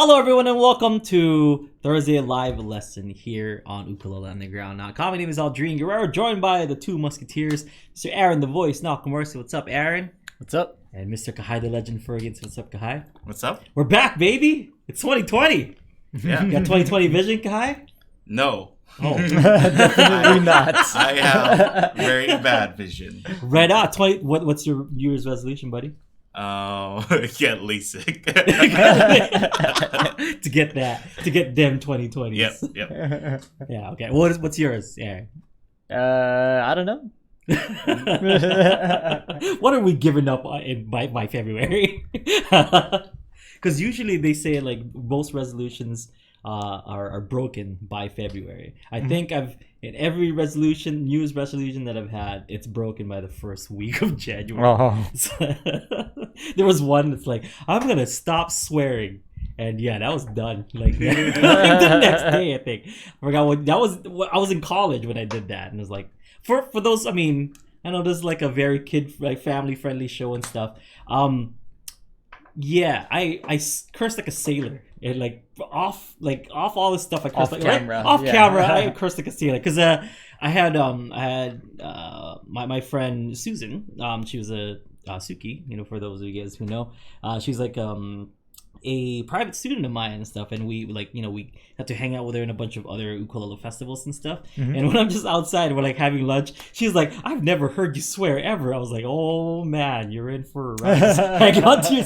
Hello everyone and welcome to Thursday Live Lesson here on Ukulele Underground. My name is Aldrin Guerrero, joined by the two musketeers, Mr. Aaron the Voice, Nakamursi. What's up, Aaron? What's up? And Mr. Kahai the Legend Fergus. What's up, Kahai? What's up? We're back, baby! It's 2020! Yeah. You got 2020 vision, Kahai? No. Oh. Definitely not. I have very bad vision. Right on. What's your New Year's resolution, buddy? Get LASIK. to get them 2020s. Yep. Yeah, okay. What's yours, Aaron? I don't know. What are we giving up by February? Because usually they say like most resolutions are broken by February. I think in every New Year's resolution that I've had, it's broken by the first week of January. Oh. So, there was one that's like, I'm gonna stop swearing. And yeah, that was done. Like the next day, I think. I forgot what that was. I was in college when I did that, and it was like for those. I mean, I know this is like a very family friendly show and stuff. Yeah, I cursed like a sailor. And off all this stuff. I cursed off camera. Off camera, I cursed like a sailor because I had my friend Susan. She was a Suki. For those of you guys who know, she's like a private student of mine and stuff, and we had to hang out with her in a bunch of other ukulele festivals and stuff. And when I'm just outside, we're like having lunch, she's like, I've never heard you swear ever. I was like, oh man, you're in for a ride. hang on to your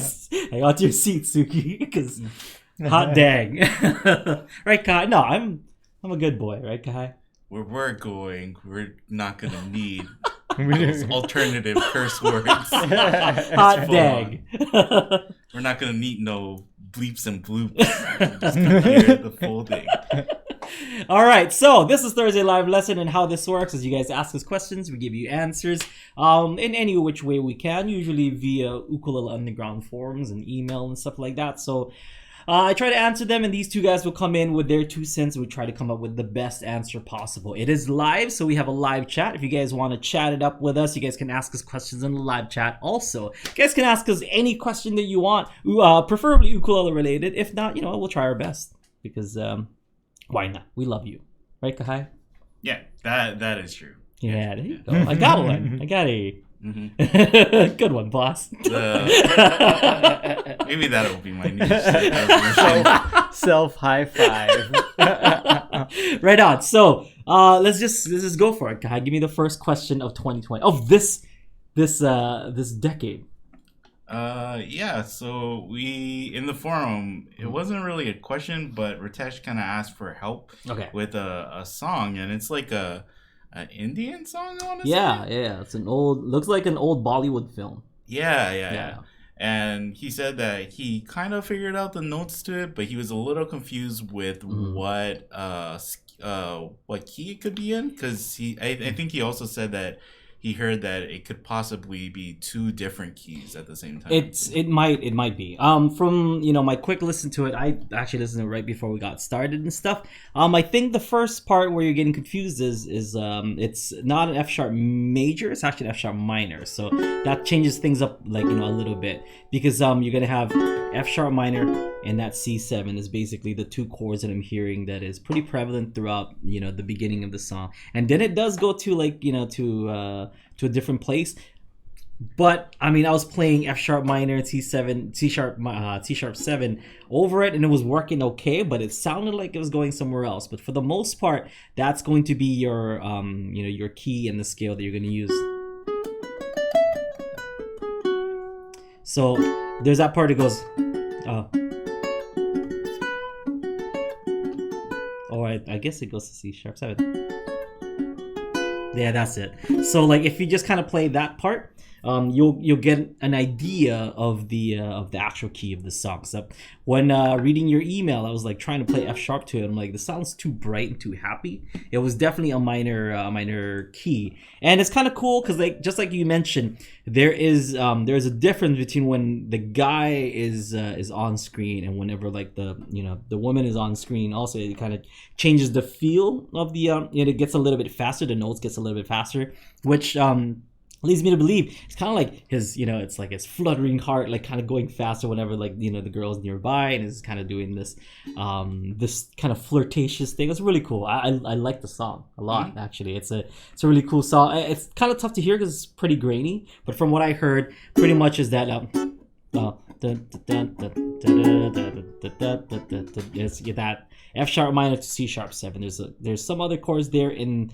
seat, Suki, because hot dang. Right, Kai? No, I'm a good boy, right, Kai? Where we're going, we're not gonna need those alternative curse words. Hot dang. We're not gonna need no bleeps and bloops. We're just gonna hear the full thing. All right, so this is Thursday Live Lesson, and how this works is you guys ask us questions, we give you answers in any which way we can, usually via Ukulele Underground forums and email and stuff like that. So I try to answer them, and these two guys will come in with their 2 cents. We try to come up with the best answer possible. It is live, so we have a live chat. If you guys want to chat it up with us, you guys can ask us questions in the live chat also. You guys can ask us any question that you want, preferably ukulele related. If not, we'll try our best, because why not? We love you. Right, Kahai? Yeah, that is true. Yeah, there you go. I got one. I got a... Mm-hmm. Good one, boss. Maybe that'll be my new Self high five. Right on. So let's just go for it. Kahai, give me the first question of 2020 of this decade. Yeah, so we in the forum, it wasn't really a question, but Ritesh kind of asked for help with a song, and it's like an Indian song, I want to say. Yeah, it's looks like an old Bollywood film. Yeah. And he said that he kind of figured out the notes to it, but he was a little confused with what key it could be in, because I think he also said that he heard that it could possibly be 2 different keys at the same time. It might be. From my quick listen to it, I actually listened to it right before we got started and stuff. I think the first part where you're getting confused is it's not an F sharp major, it's actually an F sharp minor. So that changes things up a little bit, because you're gonna have F sharp minor and that C7 is basically the 2 chords that I'm hearing that is pretty prevalent throughout the beginning of the song, and then it does go to to a different place. But I mean, I was playing F sharp minor and C7, C sharp 7 over it, and it was working okay, but it sounded like it was going somewhere else. But for the most part, that's going to be your your key and the scale that you're going to use. So there's that part that goes, I guess it goes to C sharp 7. Yeah, that's it. So if you just kind of play that part, you'll get an idea of the actual key of the song. So when reading your email, I was trying to play F sharp to it. I'm like, this sounds too bright and too happy. It was definitely a minor key, and it's kind of cool because just like you mentioned, there's a difference between when the guy is on screen and whenever the woman is on screen. Also, it kind of changes the feel of the it gets a little bit faster. The notes gets a little bit faster, which leads me to believe it's kind of like his, it's like his fluttering heart, like kind of going faster whenever like the girl's nearby, and is kind of doing this kind of flirtatious thing. It's really cool. I like the song a lot. Actually, it's a really cool song. It's kind of tough to hear because it's pretty grainy, but from what I heard, pretty much is that it's that F sharp minor to C sharp 7. There's some other chords there in.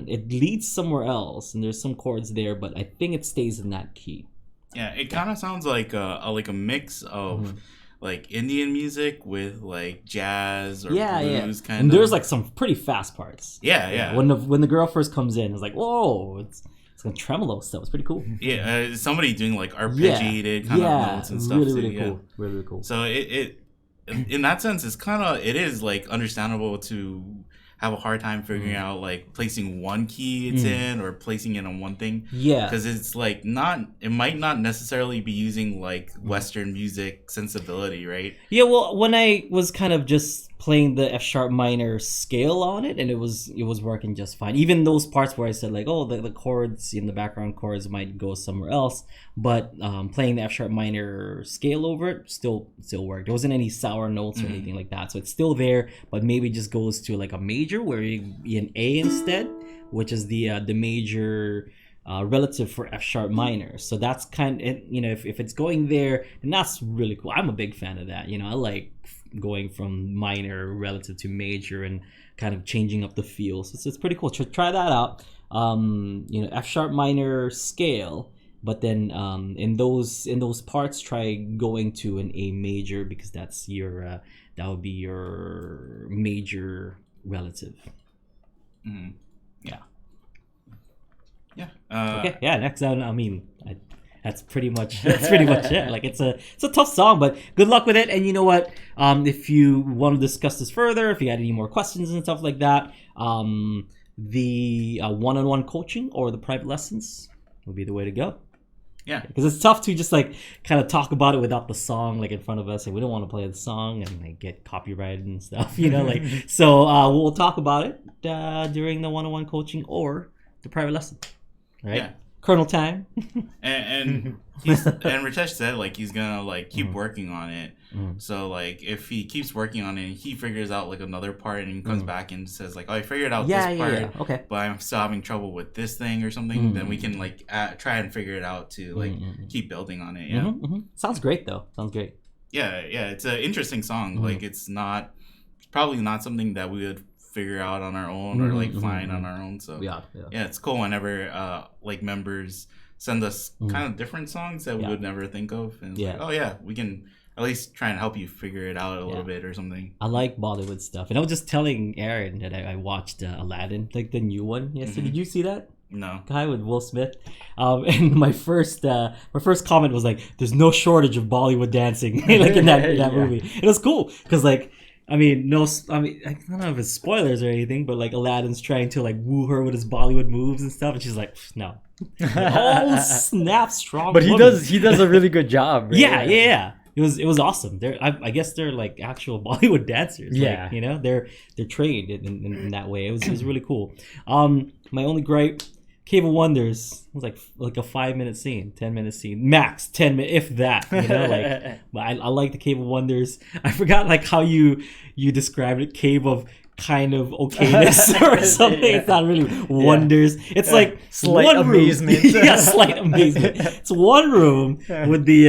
It leads somewhere else, and there's some chords there, but I think it stays in that key. Yeah, it kind of sounds like a mix of like Indian music with like jazz or blues kind of. And there's like some pretty fast parts. Yeah. When the girl first comes in, it's like, whoa, it's like tremolo stuff. It's pretty cool. Yeah, somebody doing like arpeggiated kind of notes and stuff. Really cool. Really cool. So it in that sense, it is like understandable to have a hard time figuring out like placing one key it's in or placing it on one thing. Yeah. Because it's like it might not necessarily be using like Western music sensibility, right? Yeah, well, when I was kind of just playing the F sharp minor scale on it, and it was working just fine. Even those parts where I said like, oh, the chords in the background chords might go somewhere else, but playing the F sharp minor scale over it still worked. There wasn't any sour notes or anything like that, so it's still there, but maybe just goes to like a major where you be an A instead, which is the major relative for F sharp minor. So that's kind of, if it's going there, and that's really cool. I'm a big fan of that. I like going from minor relative to major and kind of changing up the feel. So it's pretty cool. Try that out. F sharp minor scale, but then in those parts, try going to an A major, because that's your that would be your major relative. Yeah. Okay. Yeah. Next down. That's pretty much it. Like it's a tough song, but good luck with it. And you know what? If you want to discuss this further, if you had any more questions and stuff like that, the one-on-one coaching or the private lessons would be the way to go. Yeah, because it's tough to just like kind of talk about it without the song like in front of us, and we don't want to play the song and like get copyrighted and stuff, like. So we'll talk about it during the one-on-one coaching or the private lesson, right? Yeah. Kernel time. and Ritesh said like he's gonna like keep working on it. So like if he keeps working on it, he figures out like another part and he comes back and says like, oh, I figured out this part, okay, but I'm still having trouble with this thing or something. Then we can like try and figure it out to like keep building on it. Yeah. Sounds great though. Sounds great. Yeah. It's an interesting song. Like it's probably not something that we would figure out on our own or like find on our own. So yeah, it's cool whenever like members send us kind of different songs that we would never think of, and like, oh yeah, we can at least try and help you figure it out a little bit or something. I like Bollywood stuff, and I was just telling Aaron that I watched Aladdin, like the new one yesterday. Did you see that? No. Guy with Will Smith, and my first comment was like, "There's no shortage of Bollywood dancing like in that movie." It was cool because like. I don't know if it's spoilers or anything, but like Aladdin's trying to like woo her with his Bollywood moves and stuff, and she's like, no. Oh snap, strong. But he does a really good job. Right? Yeah. It was awesome. I guess they're like actual Bollywood dancers. Yeah. Like, they're trained in that way. It was really cool. My only gripe, Cave of Wonders was like a 5-minute scene, 10-minute scene, max 10 minutes, if that. But I like the Cave of Wonders. I forgot like how you described it, cave of kind of okayness or something. It's not really wonders. It's like slight amazement. Slight amazement. It's one room with the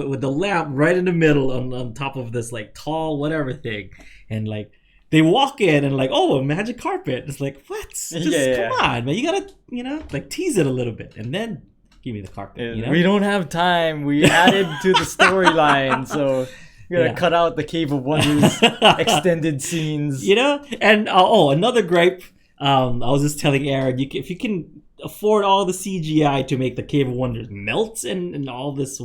with the lamp right in the middle on top of this like tall whatever thing, and like. They walk in and like, oh, a magic carpet. It's like, what? Come on, man. You gotta, like tease it a little bit and then give me the carpet. We don't have time. We added to the storyline, so we gotta cut out the Cave of Wonders extended scenes. And another gripe. I was just telling Aaron, if you can afford all the CGI to make the Cave of Wonders melt and all this,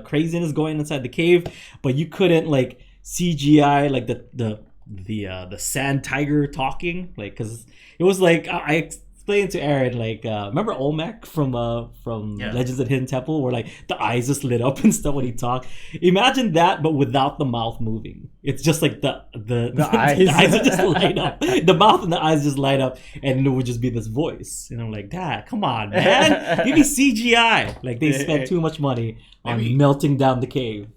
craziness going inside the cave, but you couldn't like CGI like the sand tiger talking, like, because it was like I explaining to Aaron, like, remember Olmec from Legends of the Hidden Temple, where like the eyes just lit up and stuff when he talked. Imagine that, but without the mouth moving. It's just like the eyes. The eyes would just light up. The mouth and the eyes just light up, and it would just be this voice. And I'm like, Dad, come on, man, give me CGI. Like they spent too much money on melting down the cave.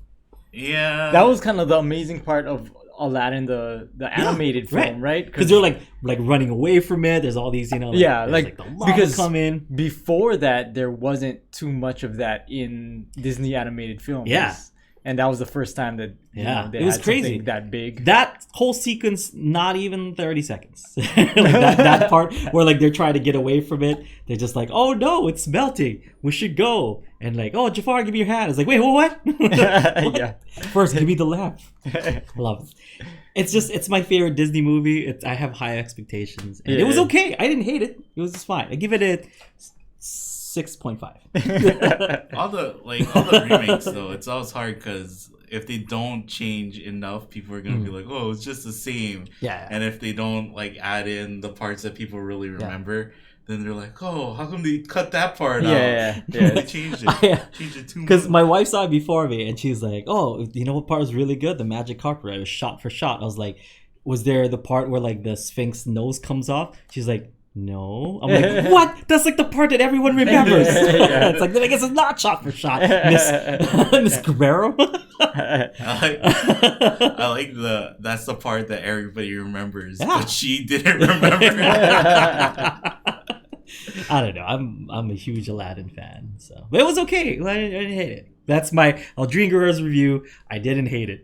Yeah, that was kind of the amazing part of Aladdin, the animated film, right? Because they're like running away from it. There's all these, the lava because come in. Before that, there wasn't too much of that in Disney animated films. Yeah. And that was the first time that it was crazy that big. That whole sequence, not even 30 seconds. Like that part where like they're trying to get away from it. They're just like, oh no, it's melting. We should go. And like, oh, Jafar, give me your hand. It's like, wait, what? What? Yeah. First, give me the lamp. Love it. It's my favorite Disney movie. I have high expectations. And it was okay. I didn't hate it. It was just fine. I give it a 6.5. all the remakes though, it's always hard because if they don't change enough, people are gonna be like, oh, it's just the same. Yeah. And if they don't like add in the parts that people really remember, then they're like, oh, how come they cut that part out? Yeah. They changed it. Changed it too much. Because my wife saw it before me, and she's like, oh, you know what part was really good? The magic carpet. It was shot for shot. I was like, was there the part where like the Sphinx nose comes off? She's like, no. I'm like, what? That's like the part that everyone remembers. It's like, I guess it's not shot for shot, Miss Guerrero. I like that's the part that everybody remembers, but she didn't remember. I don't know. I'm a huge Aladdin fan, so but it was okay. I didn't hate it. That's my Aldrin Guerrero's review. I didn't hate it.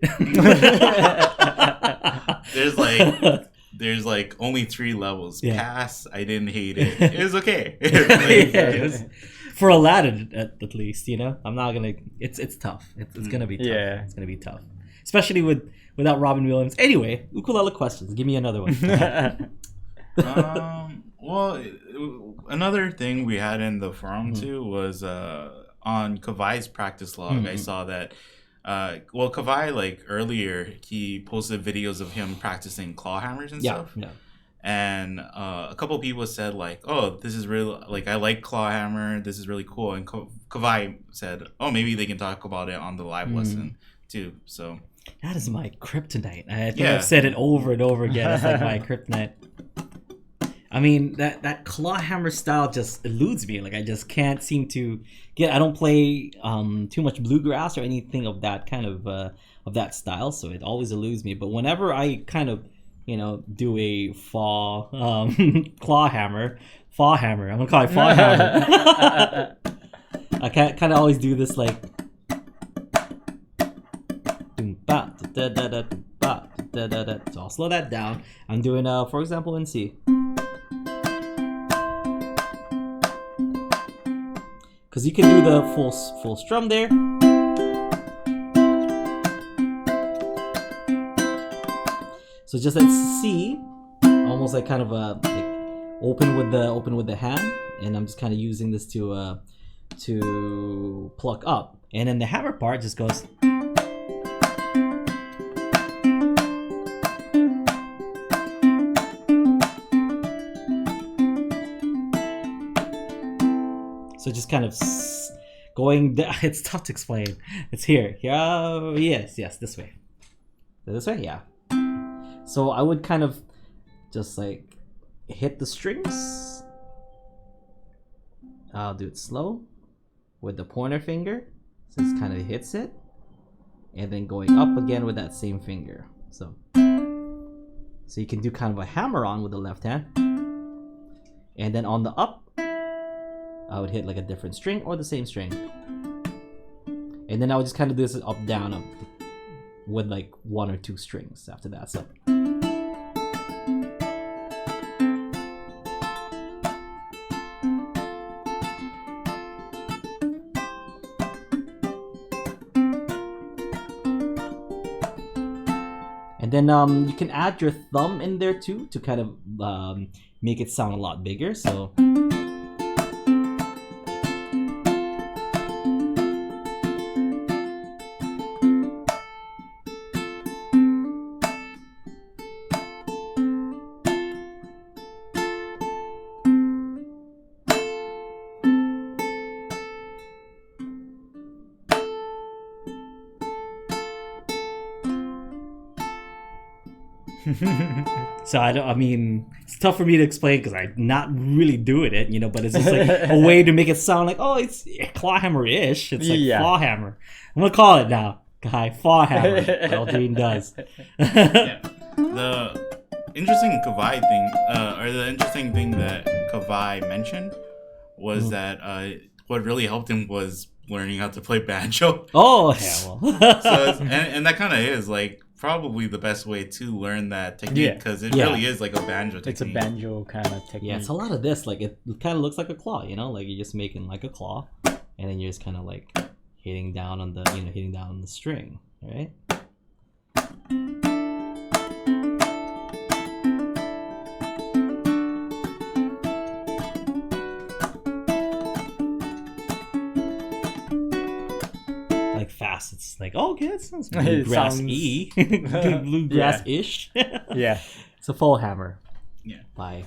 There's like only 3 levels. Pass, I didn't hate it. It was okay. For Aladdin, at least, I'm not gonna. It's tough. It's gonna be tough. Yeah. It's gonna be tough, especially without Robin Williams. Anyway, ukulele questions. Give me another one. Well, another thing we had in the forum too was on Kavai's practice log. I saw that. Kavai, like earlier, he posted videos of him practicing clawhammers and stuff. Yeah. And a couple of people said like, "Oh, this is real. Like, I like clawhammer. This is really cool." And Kavai said, "Oh, maybe they can talk about it on the live lesson too." So that is my kryptonite. I think I've said it over and over again. It's like my kryptonite. I mean, that clawhammer style just eludes me. Like, I just can't seem to get. I don't play too much bluegrass or anything of that kind of that style, so it always eludes me. But whenever I kind of do a clawhammer, Fauxhammer. I'm gonna call it Fauxhammer. I kind of always do this like. So I'll slow that down. I'm doing for example in C. Because you can do the full strum there. So just at C, almost like kind of like open with the hand, and I'm just kind of using this to pluck up, and then the hammer part just goes. So just kind of going. It's tough to explain. It's here. Yes. This way. This way. Yeah. So I would kind of just like hit the strings. I'll do it slow with the pointer finger. So it kind of hits it, and then going up again with that same finger. So you can do kind of a hammer on with the left hand, and then on the up. I would hit like a different string or the same string. And then I would just kind of do this up, down, up with like 1 or 2 strings after that. So. And then you can add your thumb in there too to kind of make it sound a lot bigger. So. So I mean, it's tough for me to explain because I'm not really doing it, but it's just like a way to make it sound like, oh, it's Clawhammer-ish. It's like Fauxhammer. I'm gonna call it now, guy. Fauxhammer. Aldrin does. The interesting Kavai thing, or the interesting thing that Kavai mentioned was that what really helped him was learning how to play banjo. Oh, yeah, well. So and that kind of is like probably the best way to learn that technique because it really is like a banjo technique. It's a banjo kind of technique. Yeah, it's a lot of this. Like it kind of looks like a claw, like you're just making like a claw, and then you're just kind of like hitting down on the string, right? Fast. It's like, oh, okay, that sounds bluegrass-y. Bluegrass-ish. Yeah. It's a Fauxhammer. Yeah. By.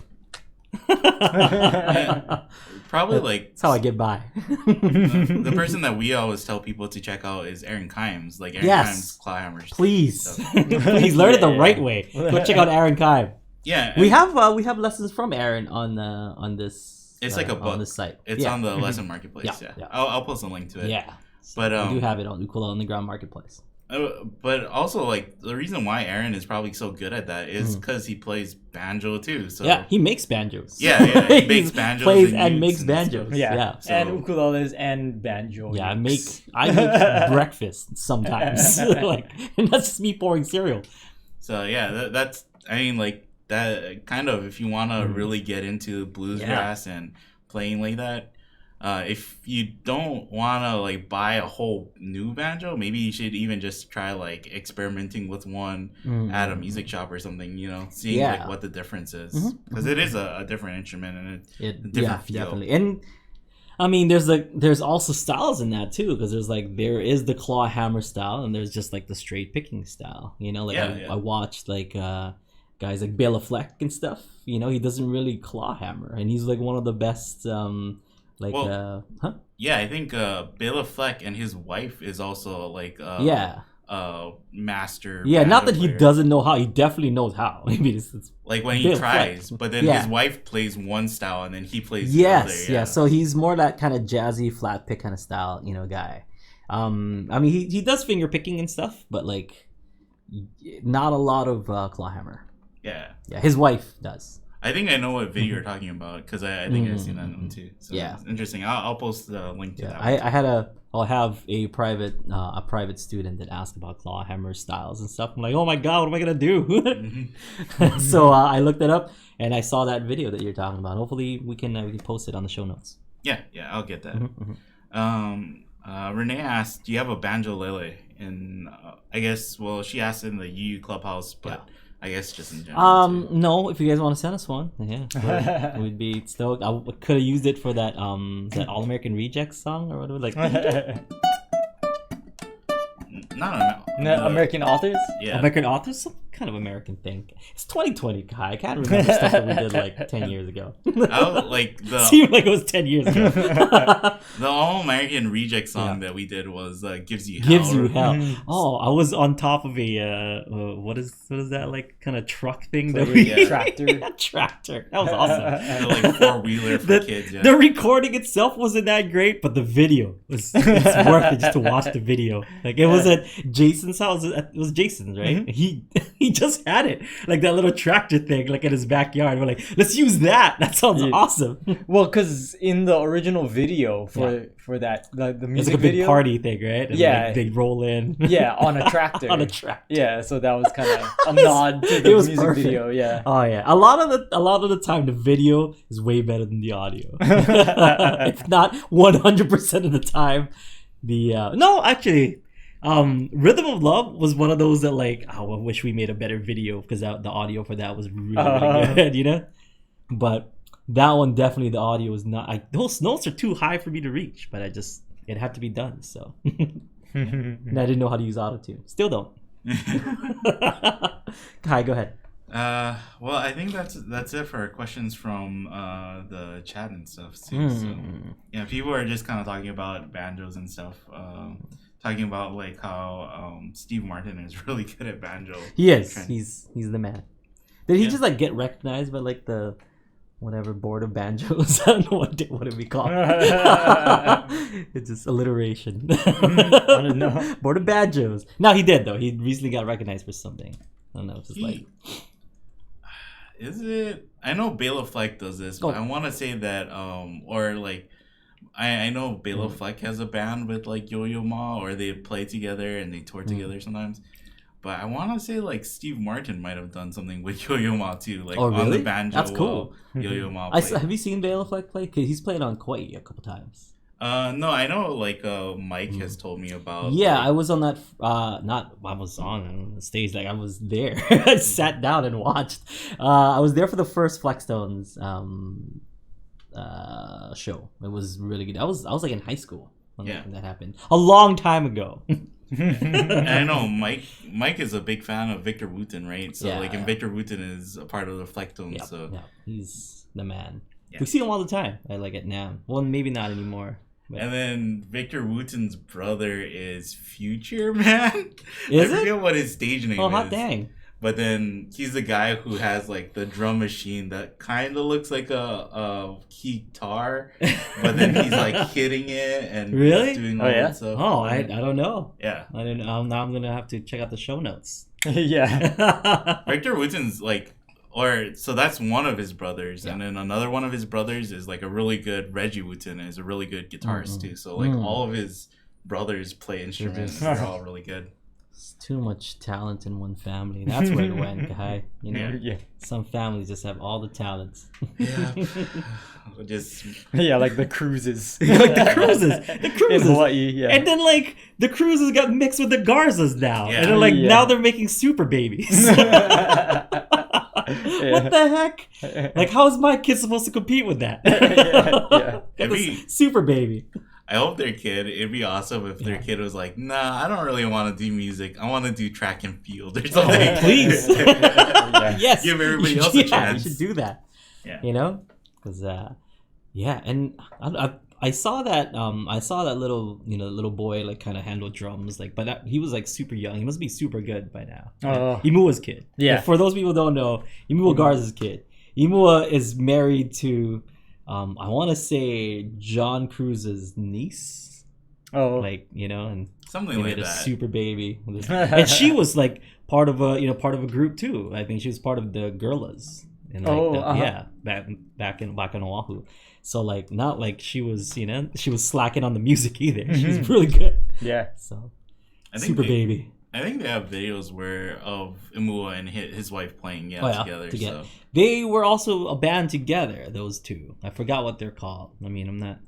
Probably like... That's how I get by. The person that we always tell people to check out is Aaron Kimes. Like Aaron Kimes Clawhammers. Please. So. Please learn it the right way. Go check out Aaron Kimes. Yeah. We have lessons from Aaron on this. It's like a book. On this site. It's on the Lesson Marketplace. Yeah. I'll post a link to it. Yeah. But we do have it on Ukulele Underground Marketplace. But also, like, the reason why Aaron is probably so good at that is because he plays banjo too. So yeah, he makes banjos. Yeah, he makes banjos. Plays and makes banjos. Yeah. So, and ukuleles and banjo. Yeah, I make breakfast sometimes. And that's just me pouring cereal. So yeah, that's I mean, like that kind of if you want to really get into bluegrass and playing like that. If you don't want to like buy a whole new banjo, maybe you should even just try like experimenting with one at a music shop or something, seeing like what the difference is. Because it is a different instrument and a different feel. Definitely. And I mean, there's also styles in that too, because there is the clawhammer style and there's just like the straight picking style, I watched like guys like Béla Fleck and stuff, he doesn't really clawhammer and he's like one of the best yeah, I think Béla Fleck and his wife is also like master. Yeah, not that player. He doesn't know how. He definitely knows how. I mean, it's like when he Béla tries, Fleck. But then his wife plays one style and then he plays the other. Yeah. So he's more that kind of jazzy flat pick kind of style, guy. I mean, he does finger picking and stuff, but like not a lot of clawhammer. Yeah. Yeah, his wife does. I think I know what video you're talking about because I think I've seen that one too. So it's interesting. I'll post the link to that. I'll have a private student that asked about clawhammer styles and stuff. I'm like, oh my god, what am I gonna do? So I looked it up and I saw that video that you're talking about. Hopefully we can post it on the show notes. Yeah, I'll get that. Renee asked, "Do you have a banjolele?" And I guess she asked in the UU Clubhouse, but. I guess just in general. No, if you guys want to send us one, we'd be stoked. I could have used it for that that All American Rejects song or whatever. Like, American Authors. Yeah, American Authors, some kind of American thing. It's 2020, Kai. I can't remember stuff that we did like 10 years ago. Seemed like it was 10 years ago. The All American Reject song that we did was "Gives You Hell." Gives You Hell. Oh, I was on top of a what is that like kind of truck thing that we tractor. Tractor. That was awesome. Like 4-wheeler for kids. Yeah. The recording itself wasn't that great, but the video it's worth it just to watch the video. Like it was at Jason's house. It was Jason's, right? He just had it like that little tractor thing like in his backyard. We're like, let's use that. That sounds awesome. Well, because in the original video for that the music it's like a big video, party thing, right? And like, they roll in. Yeah, on a tractor. On a tractor. Yeah, so that was kind of a nod to the music video. Yeah. Oh yeah. A lot of the time the video is way better than the audio. If not 100% of the time. Rhythm of Love was one of those that like, I wish we made a better video because the audio for that was really, really good, But that one definitely the audio was not. Those notes are too high for me to reach, but it had to be done. So, and I didn't know how to use autotune. Still don't. Kai, go ahead. Well, I think that's it for questions from the chat and stuff too. So, yeah, people are just kind of talking about banjos and stuff. Talking about like how Steve Martin is really good at banjo. He is. He's the man. Did he just like get recognized by like the whatever board of banjos? I don't know what did we call it. It's just alliteration. I don't know. Board of banjos. No, he did though. He recently got recognized for something. I don't know. It's just like. Is it? I know Béla Fleck does this, but I want to say that or like. I know Béla Fleck has a band with like Yo-Yo Ma, or they play together and they tour together sometimes. But I want to say like Steve Martin might have done something with Yo-Yo Ma too, like really? on the banjo. That's cool. Yo-Yo Ma. Have you seen Béla Fleck play? Because he's played on Kauai a couple times. No, I know like Mike has told me about. Yeah, like, I was on that. I was on the stage. Like I was there. I sat down and watched. I was there for the first Flexstones show. It was really good. I was like in high school when that happened a long time ago. And I know Mike is a big fan of Victor Wooten, right? So and Victor Wooten is a part of the Flexstones. So he's the man. Yeah. We see him all the time. I like at NAMM. Well, maybe not anymore. But. And then Victor Wooten's brother is Future Man. I forget what his stage name is. Oh, hot dang. But then he's the guy who has like the drum machine that kind of looks like a guitar, but then he's like hitting it and really doing all that stuff. Oh, I don't know. Yeah, I don't know. Now I'm gonna have to check out the show notes. Yeah, Victor Wooten's like, so that's one of his brothers, and then another one of his brothers is like a really good Reggie Wooten is a really good guitarist too. So like all of his brothers play instruments. They're all really good. It's too much talent in one family. That's where it went, guy. You know, some families just have all the talents. Yeah, like the Cruzes. Like the Cruzes in Hawaii. And then like the Cruzes got mixed with the Garzas now, and they're like now they're making super babies. What the heck? Like, how is my kid supposed to compete with that? Super baby. I hope their kid, it'd be awesome if their kid was like, nah, I don't really want to do music. I want to do track and field or something. Oh, please. Yes. Give everybody else a chance. You should do that. Yeah. You know? Because, and I saw that little boy like kind of handle drums, like, but he was like super young. He must be super good by now. Imua's kid. Yeah. For those people who don't know, Imua Garza's kid. Imua is married to I want to say John Cruz's niece. Oh, like and something like that. A super baby, and she was like part of a group too. I think she was part of the Gorillas. And back in Oahu. So like not like she was slacking on the music either. She's really good. Yeah. So I think super baby. I think they have videos of Imua and his wife playing together. So. They were also a band together, those two. I forgot what they're called. I mean, I'm not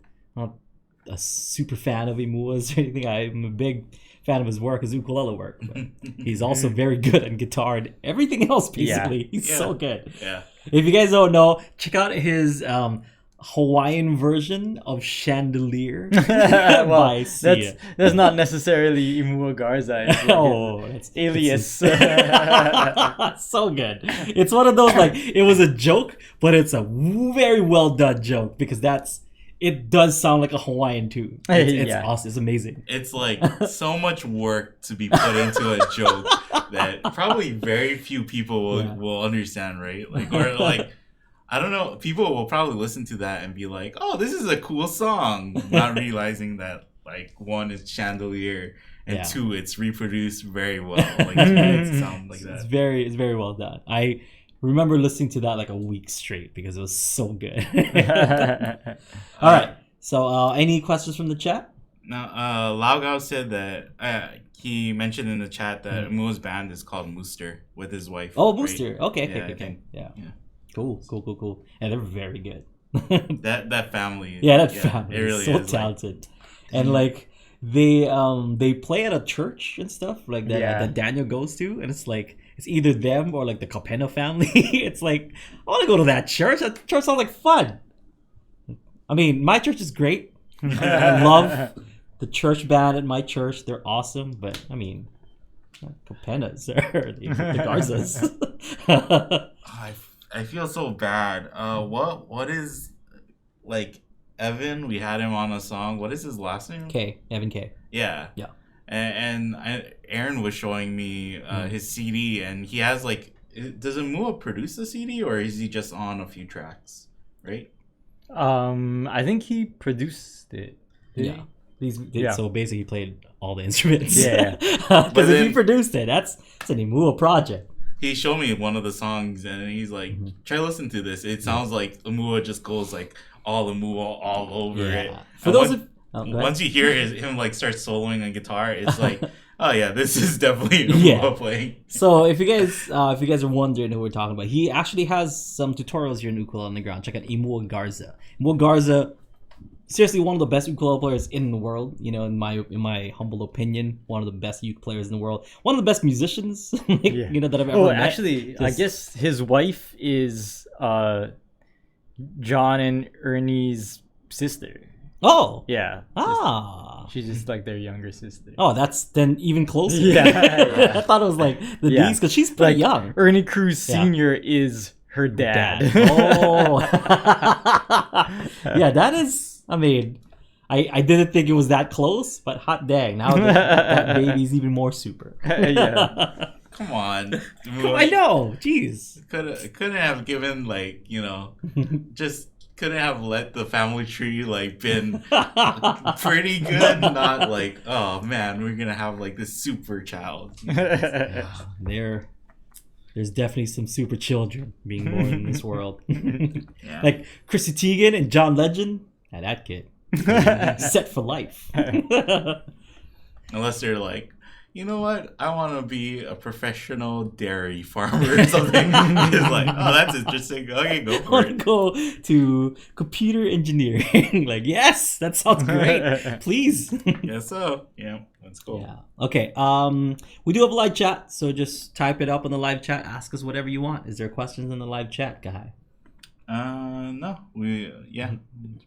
a super fan of Imua's or anything. I'm a big fan of his work, his ukulele work. But he's also very good on guitar and everything else, basically. He's so good. Yeah. If you guys don't know, check out his Hawaiian version of Chandelier by Sia. That's not necessarily Imua Garza. It's alias. So good. It's one of those like it was a joke, but it's a very well done joke because it does sound like a Hawaiian too. It's awesome. It's amazing. It's like so much work to be put into a joke that probably very few people will understand, right? Like or like. I don't know. People will probably listen to that and be like, "Oh, this is a cool song," not realizing that like one is Chandelier and two, it's reproduced very well. Like it sounds like that. It's very well done. I remember listening to that like a week straight because it was so good. All right. So, any questions from the chat? Now, Lao Gao said that he mentioned in the chat that Imua's band is called Mooster with his wife. Oh, Mooster. Right? Okay. Yeah. Cool. And they're very good. that family. That family. It really is so is talented. And like they play at a church and stuff like that Daniel goes to, and it's like it's either them or like the Capeno family. It's like I want to go to that church. That church sounds like fun. I mean, my church is great. I love the church band at my church. They're awesome, but I mean, Capenas or the Garzas. I feel so bad. What is like Evan? We had him on a song. What is his last name? Evan K. Yeah. Yeah. And Aaron was showing me his CD, and he has like does Amua produce the CD or is he just on a few tracks? Right. I think he produced it. Yeah. So basically, he played all the instruments. Yeah. Because if he produced it, that's an Amua project. He showed me one of the songs and he's like, try listen to this. It sounds like Amua just goes like all Amua all over it. For those once you hear him like start soloing on guitar, it's like, oh yeah, this is definitely Amua playing. So if you guys are wondering who we're talking about, he actually has some tutorials here in Ukulele on the Ground. Check out Imua Garza. Imua Garza, seriously one of the best ukulele players in the world. You know, in my humble opinion, one of the best uke players in the world. One of the best musicians, you know, that I've ever met. Actually, I guess his wife is John and Ernie's sister. Oh. Yeah. She's just like their younger sister. Oh, that's then even closer. Yeah. I thought it was like the D's because she's pretty young. Ernie Cruz Sr. is her dad. Oh. Yeah, that is, I mean, I didn't think it was that close, but hot dang. Now that baby's even more super. Yeah. Come on. I know. Jeez. Couldn't have given like, you know, just couldn't have let the family tree like been pretty good, not like, oh man, we're gonna have like this super child. There's definitely some super children being born in this world. Like Chrissy Teigen and John Legend. Now that kid set for life. Unless they're like, you know what? I want to be a professional dairy farmer or something. It's like, oh, that's interesting. Okay, go for it. I want to go to computer engineering. Like, yes, that sounds great. Please. Guess so. Yeah, let's go. Yeah. Okay. We do have a live chat, so just type it up in the live chat. Ask us whatever you want. Is there questions in the live chat, guy? No.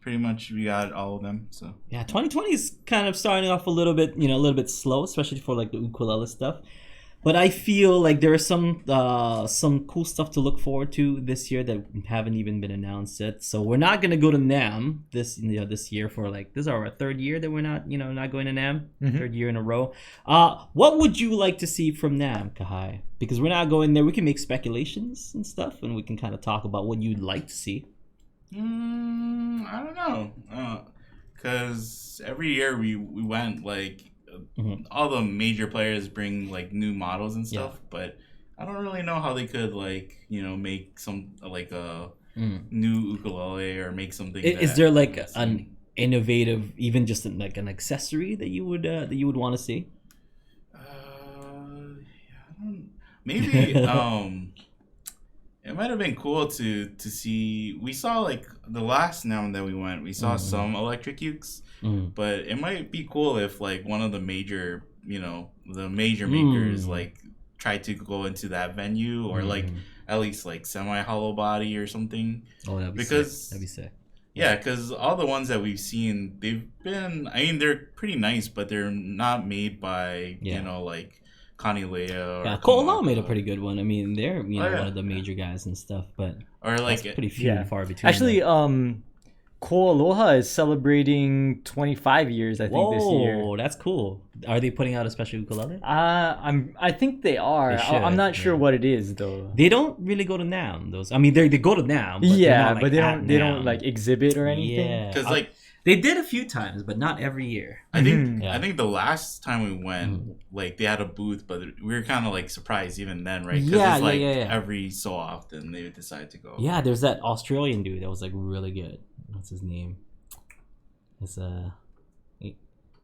Pretty much we got all of them. So yeah, 2020 is kind of starting off a little bit slow, especially for like the ukulele stuff. But I feel like there is some cool stuff to look forward to this year that haven't even been announced yet. So we're not gonna go to NAMM this year for like this is our third year that we're not going to NAMM, third year in a row. What would you like to see from NAMM, Kahai? Because we're not going there. We can make speculations and stuff, and we can kind of talk about what you'd like to see. I don't know, because every year we went like. All the major players bring like new models and stuff, but I don't really know how they could like make some like a new ukulele or make something. Is there like an innovative, even just like an accessory that you would want to see? Maybe it might have been cool to see. We saw like the last NAMM that we went. We saw some electric ukes. But it might be cool if like one of the major makers like tried to go into that venue or like at least like semi hollow body or something. Oh, that'd be sick. Yeah, because all the ones that we've seen, they're pretty nice, but they're not made by like Connie Leia. Yeah, Clawhammer made a pretty good one. I mean, they're one of the major guys and stuff, but or like pretty few and far between. Actually, Ko Aloha is celebrating 25 years, I think, this year. Oh, that's cool. Are they putting out a special ukulele? I think they are. I'm not sure what it is though. They don't really go to NAMM. Those, I mean, they go to NAMM. But but they don't like exhibit or anything. Yeah, because like they did a few times, but not every year. I think the last time we went, like they had a booth, but we were kind of like surprised even then, right? Because every so often they would decide to go. Yeah, there's that Australian dude that was like really good. What's his name? It's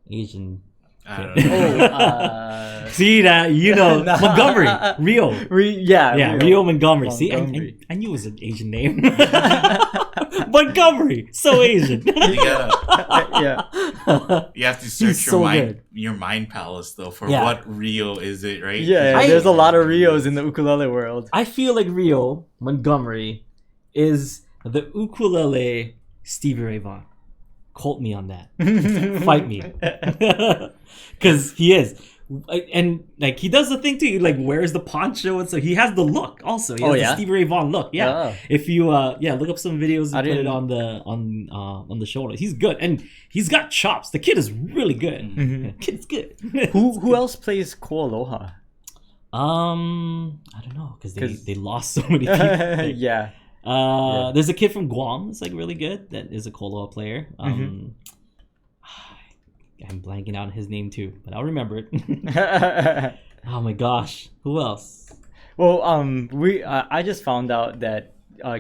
Asian. I don't know. See that Montgomery, Rio. Rio Montgomery. See, I knew it was an Asian name. Montgomery, so Asian. You have to search your mind palace though for what Rio is it, right? Yeah, there's a lot of Rios in the ukulele world. I feel like Rio Montgomery is the ukulele Stevie Ray Vaughan. Quote me on that. Fight me. Because he is. And like he does the thing too, like wears the poncho and so he has the look also. He has the Stevie Ray Vaughan look. Yeah. Oh. If you look up some videos and put it on the shoulder. He's good. And he's got chops. The kid is really good. The kid's good. Who else plays Ko Aloha? I don't know because they lost so many people. Yeah. There's a kid from Guam that's like really good. That is a Koloa player. I'm blanking out on his name too, but I'll remember it. Oh my gosh, who else? Well, I just found out that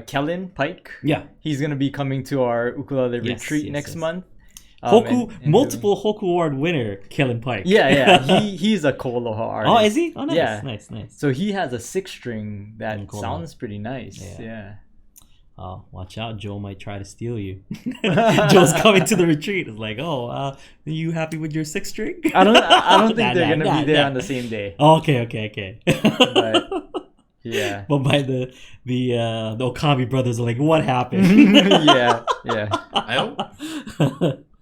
Kellen Pike. Yeah, he's gonna be coming to our ukulele retreat next month. Multiple Hoku Award winner, Kellen Pike. Yeah. He's a Koloha artist. Oh, is he? Oh, nice. Yeah. Nice. So he has a 6-string that sounds pretty nice. Yeah. Oh, watch out. Joe might try to steal you. Joe's coming to the retreat. It's like, are you happy with your 6-string? I don't think they're going to be there on the same day. Oh, okay. But, yeah. But by the Okami brothers are like, what happened? Yeah.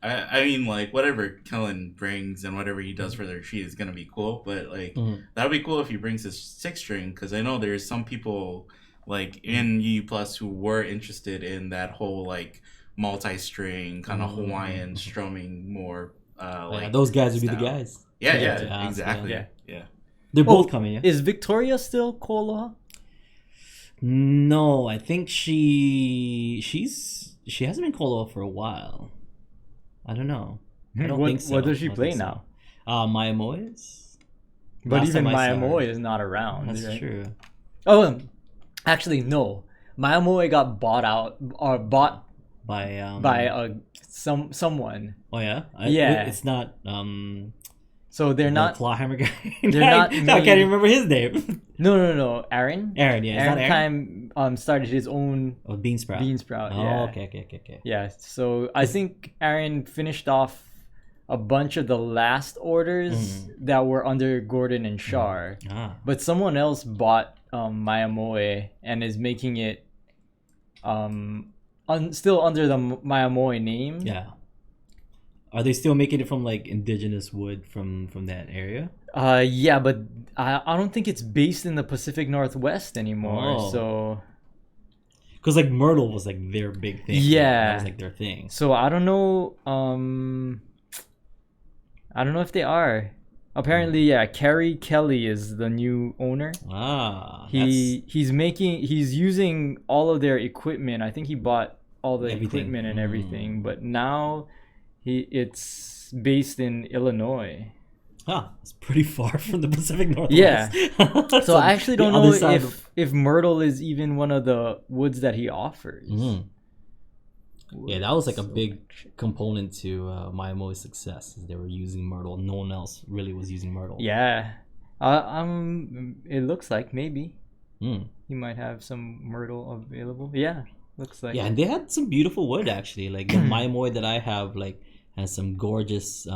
I mean, like, whatever Kellen brings and whatever he does for the retreat is going to be cool. But, like, that would be cool if he brings his 6-string. Because I know there's some people, like, in UU Plus who were interested in that whole, like, multi-string, kind of Hawaiian strumming more, those guys would be the guys. Yeah, exactly. Yeah. They're both coming, yeah. Is Victoria still Koloha? No, I think she hasn't been Koloha for a while. I don't know. I don't think so. What does she play now? Maya Moe is. But even Maya Moe is not around. That's right? true. Oh, actually, no. Maya Moe got bought by someone. Oh yeah. It's not. So they're not Clawhammer guy. They're not. I can't even remember his name. No. Aaron. Aaron, yeah. Aaron started his own. Oh, Beansprout. Yeah. Okay. Yeah. So I think Aaron finished off a bunch of the last orders that were under Gordon and Shar, but someone else bought Maya Moe and is making it still under the Maya Moe name. Yeah. Are they still making it from like indigenous wood from that area? Yeah, but I don't think it's based in the Pacific Northwest anymore. Oh. So, because like myrtle was like their big thing. Yeah, that was like their thing. So I don't know. I don't know if they are. Apparently, yeah. Kerry Kelly is the new owner. He's using all of their equipment. I think he bought all the equipment and everything, but now it's based in Illinois. It's pretty far from the Pacific Northwest. Yeah. So I actually don't know if myrtle is even one of the woods that he offers. Yeah, that was like a big component to Maya Moe's success. Is they were using myrtle. No one else really was using myrtle. Yeah. It looks like maybe he might have some myrtle available. Yeah, looks like. Yeah, and they had some beautiful wood actually. Like the Maya Moe that I have, like, has some gorgeous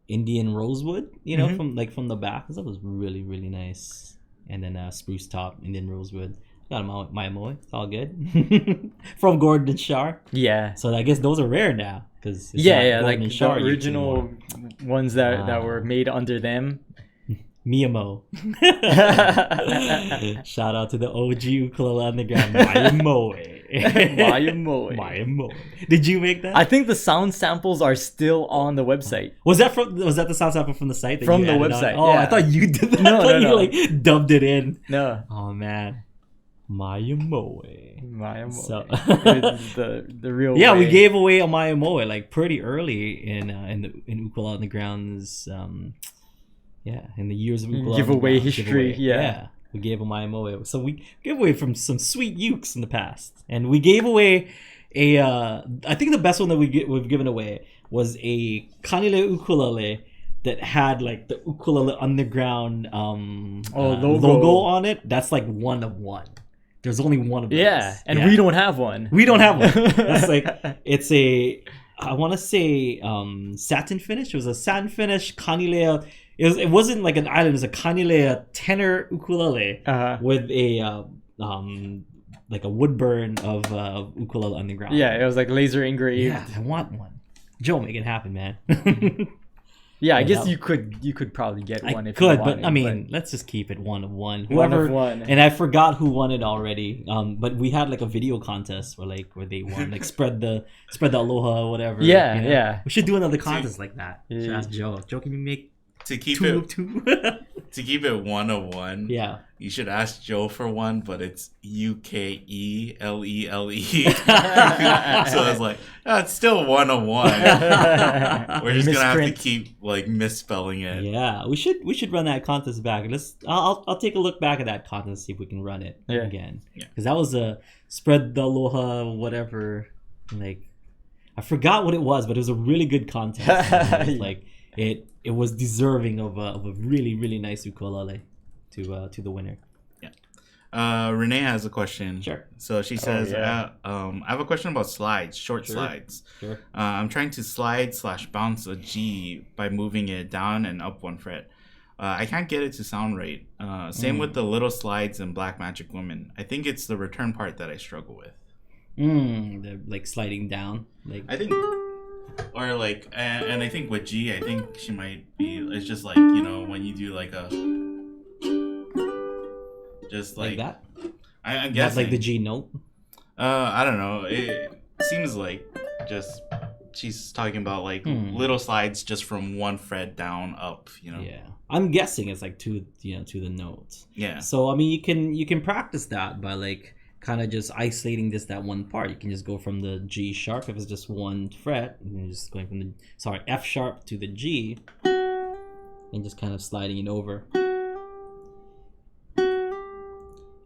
Indian rosewood. You know, from the back. That was really, really nice. And then spruce top Indian rosewood. Got a Maya Moe. It's all good. From Gordon and Shar. Yeah. So I guess those are rare now. Cause like the original ones that were made under them. Miyamo. Shout out to the OG Ukulele Underground, Maya Moe. Maya Moe. Did you make that? I think the sound samples are still on the website. Was that the sound sample from the site? From the website. Oh, yeah. I thought you did that. No. You like dubbed it in. No. Oh man. Maya Moe. So the real. Yeah, way. We gave away a Maya Moe like pretty early in Ukulele Underground's in the years of Ukulele giveaway history. Yeah, we gave a Maya Moe. So we gave away from some sweet ukes in the past, and we gave away a. I think the best one that we've given away was a kanile ukulele that had like the Ukulele Underground logo on it. That's like one of one. There's only one of those. Yeah, and we don't have one. We don't have one. It's like it's a I want to say satin finish. It was a satin finish kanile. It wasn't like an island. It was a kanile tenor ukulele with a like a wood burn of Ukulele Underground. Yeah, it was like laser engraved. Yeah, I want one. Joe, make it happen, man. Yeah, I guess you could probably get one if you wanted. But I mean, let's just keep it one of one. One of one. And I forgot who won it already. But we had like a video contest where they won, like spread the aloha or whatever. Yeah, yeah. We should do another contest like that. Should ask Joe. Joe, can you make to keep it 101. Yeah. You should ask Joe for one, but it's Ukelele. So it's like, it's still 101. We're just gonna have to keep like misspelling it. Yeah, we should run that contest back. I'll take a look back at that contest, see if we can run it again. Yeah, because that was a spread the aloha whatever. Like, I forgot what it was, but it was a really good contest. Like it was deserving of a really really nice ukulele to the winner. Yeah. Renee has a question. Sure. So she says, I have a question about slides, short slides. Sure. I'm trying to slide/bounce a G by moving it down and up one fret. I can't get it to sound right. Same with the little slides in Black Magic Woman. I think it's the return part that I struggle with. The like sliding down. Like I think, or like, and I think with G, I think she might be. It's just like, you know, when you do like a, just like that. I'm guessing. That's like the G note. I don't know. It seems like just she's talking about like little slides just from one fret down up. You know. Yeah. I'm guessing it's like to the notes. Yeah. So I mean, you can practice that by like kind of just isolating that one part. You can just go from the G sharp if it's just one fret, and you're just going from the F sharp to the G, and just kind of sliding it over,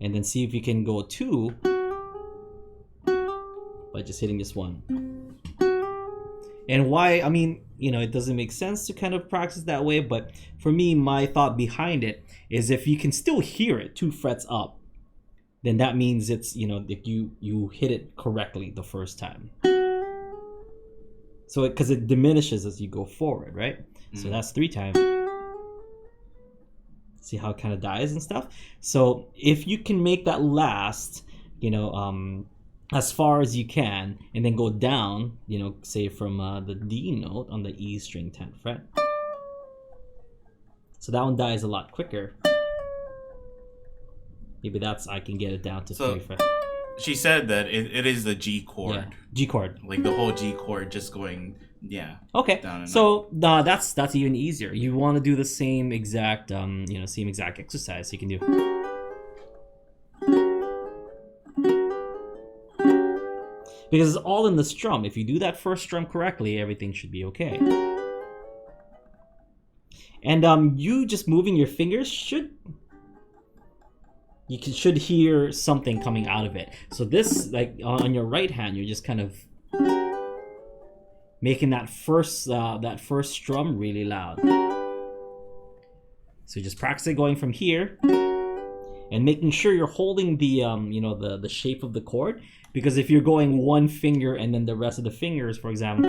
and then see if you can go 2 by just hitting this one. And why? I mean, it doesn't make sense to kind of practice that way, but for me, my thought behind it is if you can still hear it 2 frets up, then that means it's, if you hit it correctly the first time. So because it diminishes as you go forward, right? So that's 3 times. See how it kind of dies and stuff? So if you can make that last, as far as you can, and then go down, say from the D note on the E string 10th fret. So that one dies a lot quicker. Maybe I can get it down to 3 frets. She said that it is the G chord. Yeah, G chord. Like the whole G chord just going, Okay, down and so that's even easier. You want to do the same exact, same exact exercise. You can do. Because it's all in the strum. If you do that first strum correctly, everything should be okay. And you just moving your fingers should hear something coming out of it. So this, like on your right hand, you're just kind of making that first strum really loud. So just practice it going from here and making sure you're holding the the shape of the chord. Because if you're going one finger and then the rest of the fingers, for example,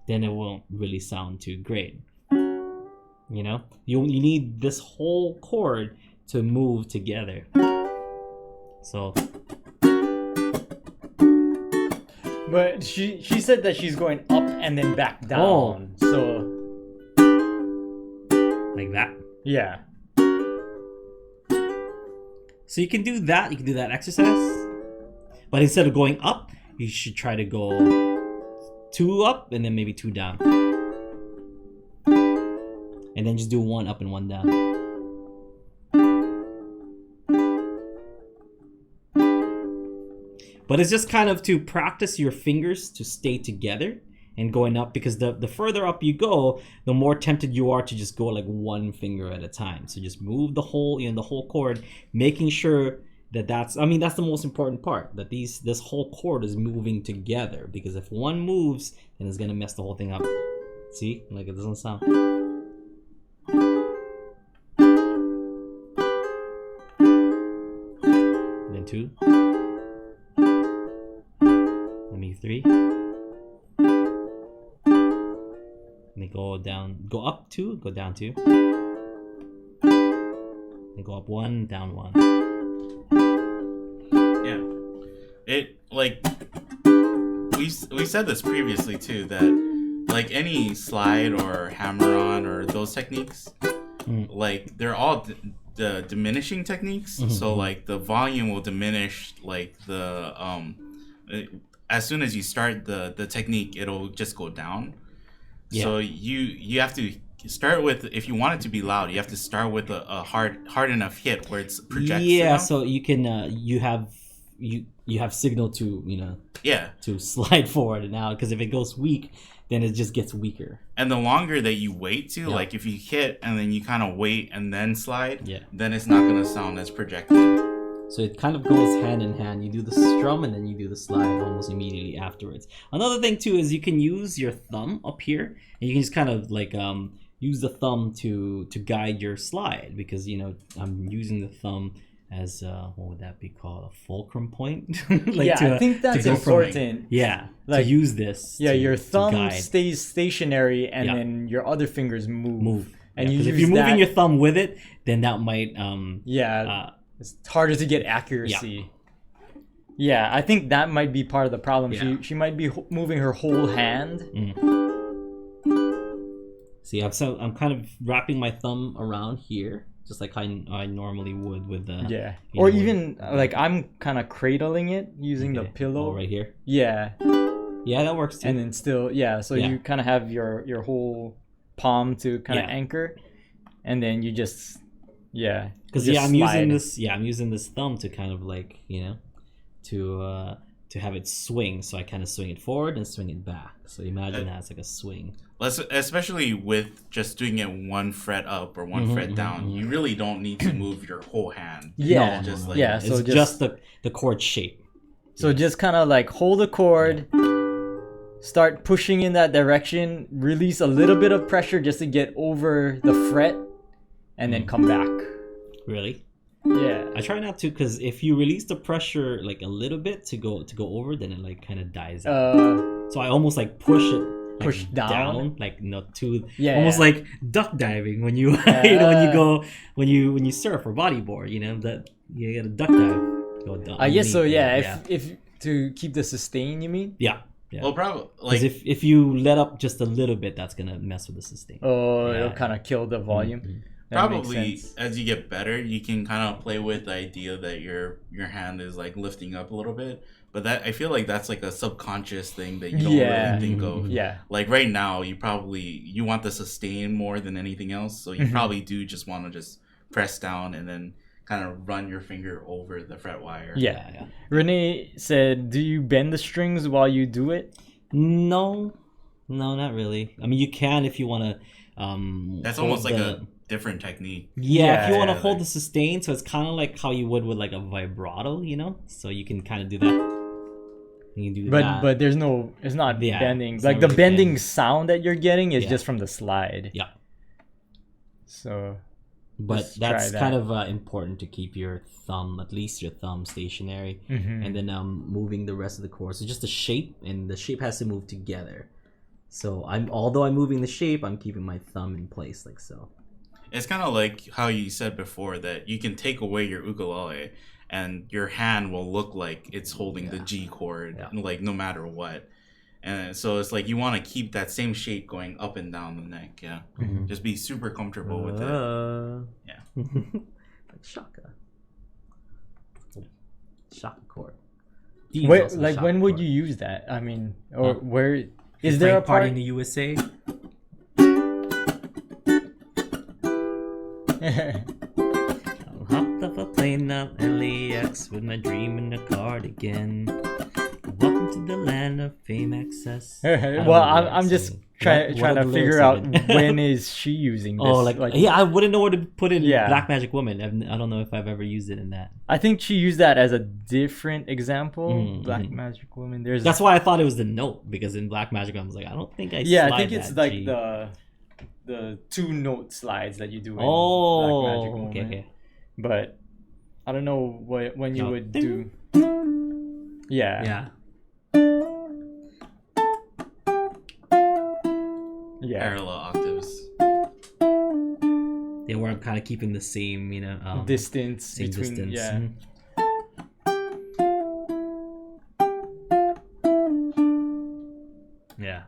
then it won't really sound too great. You need this whole chord to move together. So. But she said that she's going up and then back down. So. Like that? Yeah. So you can do that. You can do that exercise. But instead of going up, you should try to go 2 up and then maybe 2 down. And then just do 1 up and 1 down. But it's just kind of to practice your fingers to stay together and going up, because the further up you go, the more tempted you are to just go like one finger at a time. So just move the whole chord, making sure that's the most important part, that this whole chord is moving together, because if one moves, then it's gonna mess the whole thing up. See, like it doesn't sound. And then 2, then maybe 3, and then go up 2, go down 2, then go up 1, down 1. It, like, we said this previously too, that like any slide or hammer on or those techniques, like they're all the diminishing techniques. So like the volume will diminish, like the as soon as you start the technique, it'll just go down. So you have to start with, if you want it to be loud, you have to start with a hard enough hit where it's projects. Yeah, so you can you have signal to to slide forward and out, because if it goes weak, then it just gets weaker. And the longer that you wait to, like if you hit and then you kind of wait and then slide, then it's not gonna sound as projected. So it kind of goes hand in hand. You do the strum and then you do the slide almost immediately afterwards. Another thing too is you can use your thumb up here, and you can just kind of like use the thumb to guide your slide, because I'm using the thumb as what would that be called, a fulcrum point? I think that's important. To use this. Your thumb stays stationary and then your other fingers move. And because if you're moving your thumb with it, then that might it's harder to get accuracy. Yeah, I think that might be part of the problem. She might be moving her whole hand. See, I'm kind of wrapping my thumb around here, just like I normally would with the or even like I'm kind of cradling it using the pillow right here. Yeah, that works too. And then still so you kind of have your whole palm to kind of anchor, and then you just because I'm using this thumb to kind of like to have it swing. So I kind of swing it forward and swing it back. So imagine that's like a swing. Especially with just doing it one fret up or one fret down, you really don't need to move your whole hand. So it's just the chord shape. So just kind of like hold the chord, start pushing in that direction, release a little bit of pressure just to get over the fret, and then come back. Really? Yeah. I try not to, because if you release the pressure like a little bit to go over, then it like kind of dies out. So I almost like push it. Push down, like not too almost like duck diving when you when you surf or bodyboard, that you gotta duck dive, go down. I guess so. If to keep the sustain, you mean? Yeah. Well, probably because if you let up just a little bit, that's gonna mess with the sustain. It'll kind of kill the volume. Probably as you get better, you can kind of play with the idea that your hand is like lifting up a little bit. But that, I feel like that's like a subconscious thing that you don't really think of. Like right now, you want the sustain more than anything else. So you probably do just want to just press down and then kind of run your finger over the fret wire. Yeah. Renee said, do you bend the strings while you do it? No, not really. I mean, you can if you want to. That's almost like a different technique. If you want to hold the sustain, so it's kind of like how you would with like a vibrato, so you can kind of do that. You can do that. But there's no, it's not bending. Like the really bending sound that you're getting is just from the slide. Yeah. So. But that's kind of important to keep your thumb, at least your thumb, stationary, and then moving the rest of the chord. So just the shape, and the shape has to move together. So although I'm moving the shape, I'm keeping my thumb in place like so. It's kind of like how you said before that you can take away your ukulele and your hand will look like it's holding the G chord, like no matter what. And so it's like you want to keep that same shape going up and down the neck. Just be super comfortable with it. Like Shaka chord. When would you use that? I mean, or where is there a party in the USA? I'll hop off a plane out LAX with my dream in a cardigan. Welcome to the land of fame access. Well, I'm just trying to figure out when is she using this. I wouldn't know where to put in Black Magic Woman. I don't know if I've ever used it in that. I think she used that as a different example. Black Magic Woman. That's why I thought it was the note, because in Black Magic Woman I was like, I don't think I slide I think it's like G. the 2-note slides that you do in Black Magic Woman. Okay. But I don't know when you would do. Yeah. Parallel octaves. Yeah, where I'm kind of keeping the same, distance between. Distance. Yeah.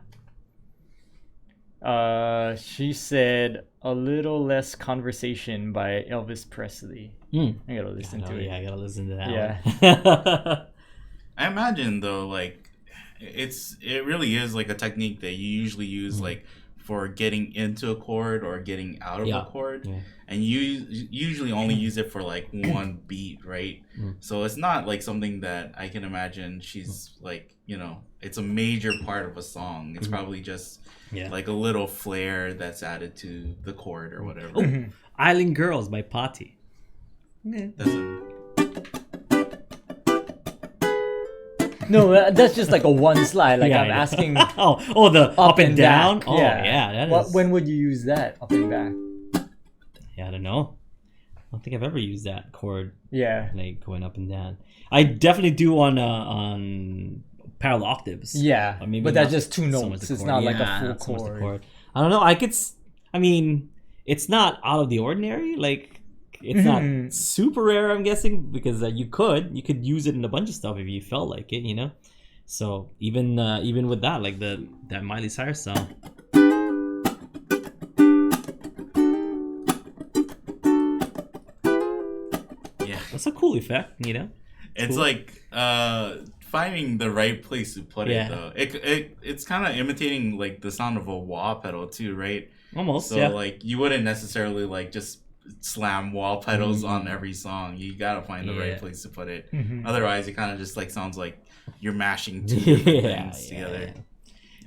She said "A Little Less Conversation" by Elvis Presley. I gotta listen to it. Yeah, I gotta listen to that. Yeah. I imagine though, like it really is like a technique that you usually use like for getting into a chord or getting out of a chord, and you usually only use it for like one beat, right? So it's not like something that I can imagine she's like, you know, it's a major part of a song. It's probably just like a little flair that's added to the chord or whatever. Oh, Island Girls by Patti. No, that's just like a one slide. Like I'm asking. Oh, the up and down. Back. Oh, yeah. That is... When would you use that up and back? Yeah, I don't know. I don't think I've ever used that chord. Yeah, like going up and down. I definitely do on parallel octaves. Yeah, but that's just two notes. It's not like a full chord. I don't know. I mean, it's not out of the ordinary. Like. It's not super rare, I'm guessing, because you could use it in a bunch of stuff if you felt like it, you know. So even with that, like that Miley Cyrus song. Yeah, that's a cool effect, you know. It's cool. Like finding the right place to put it though. It's kind of imitating like the sound of a wah pedal too, right? Almost. So like you wouldn't necessarily like just slam wall pedals on every song. You gotta find the right place to put it. Otherwise it kind of just like sounds like you're mashing two things together.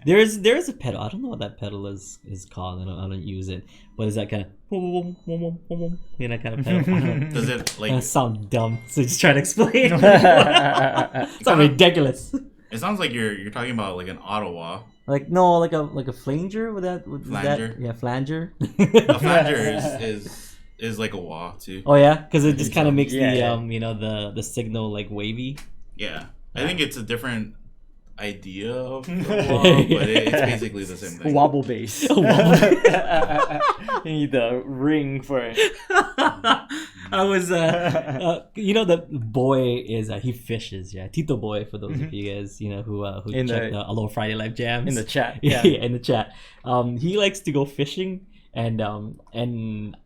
There's a pedal. I don't know what that pedal is called. I don't use it, but is that kind of you know, kind of pedal? Does it like sound dumb? So just try to explain. It's sounds ridiculous. It sounds like you're talking about like an Ottawa. Like a flanger with that flanger. Flanger. A flanger is like a wah too. Oh yeah, because it just kind of makes the you know the signal like wavy. Yeah, I think it's a different idea of the wah, but it's basically the same thing. Wobble bass. You need the ring for it. I was you know the boy is he fishes, Tito Boy, for those of you guys you know who check the Aloha Friday Live Jams in the chat. In the chat. He likes to go fishing, and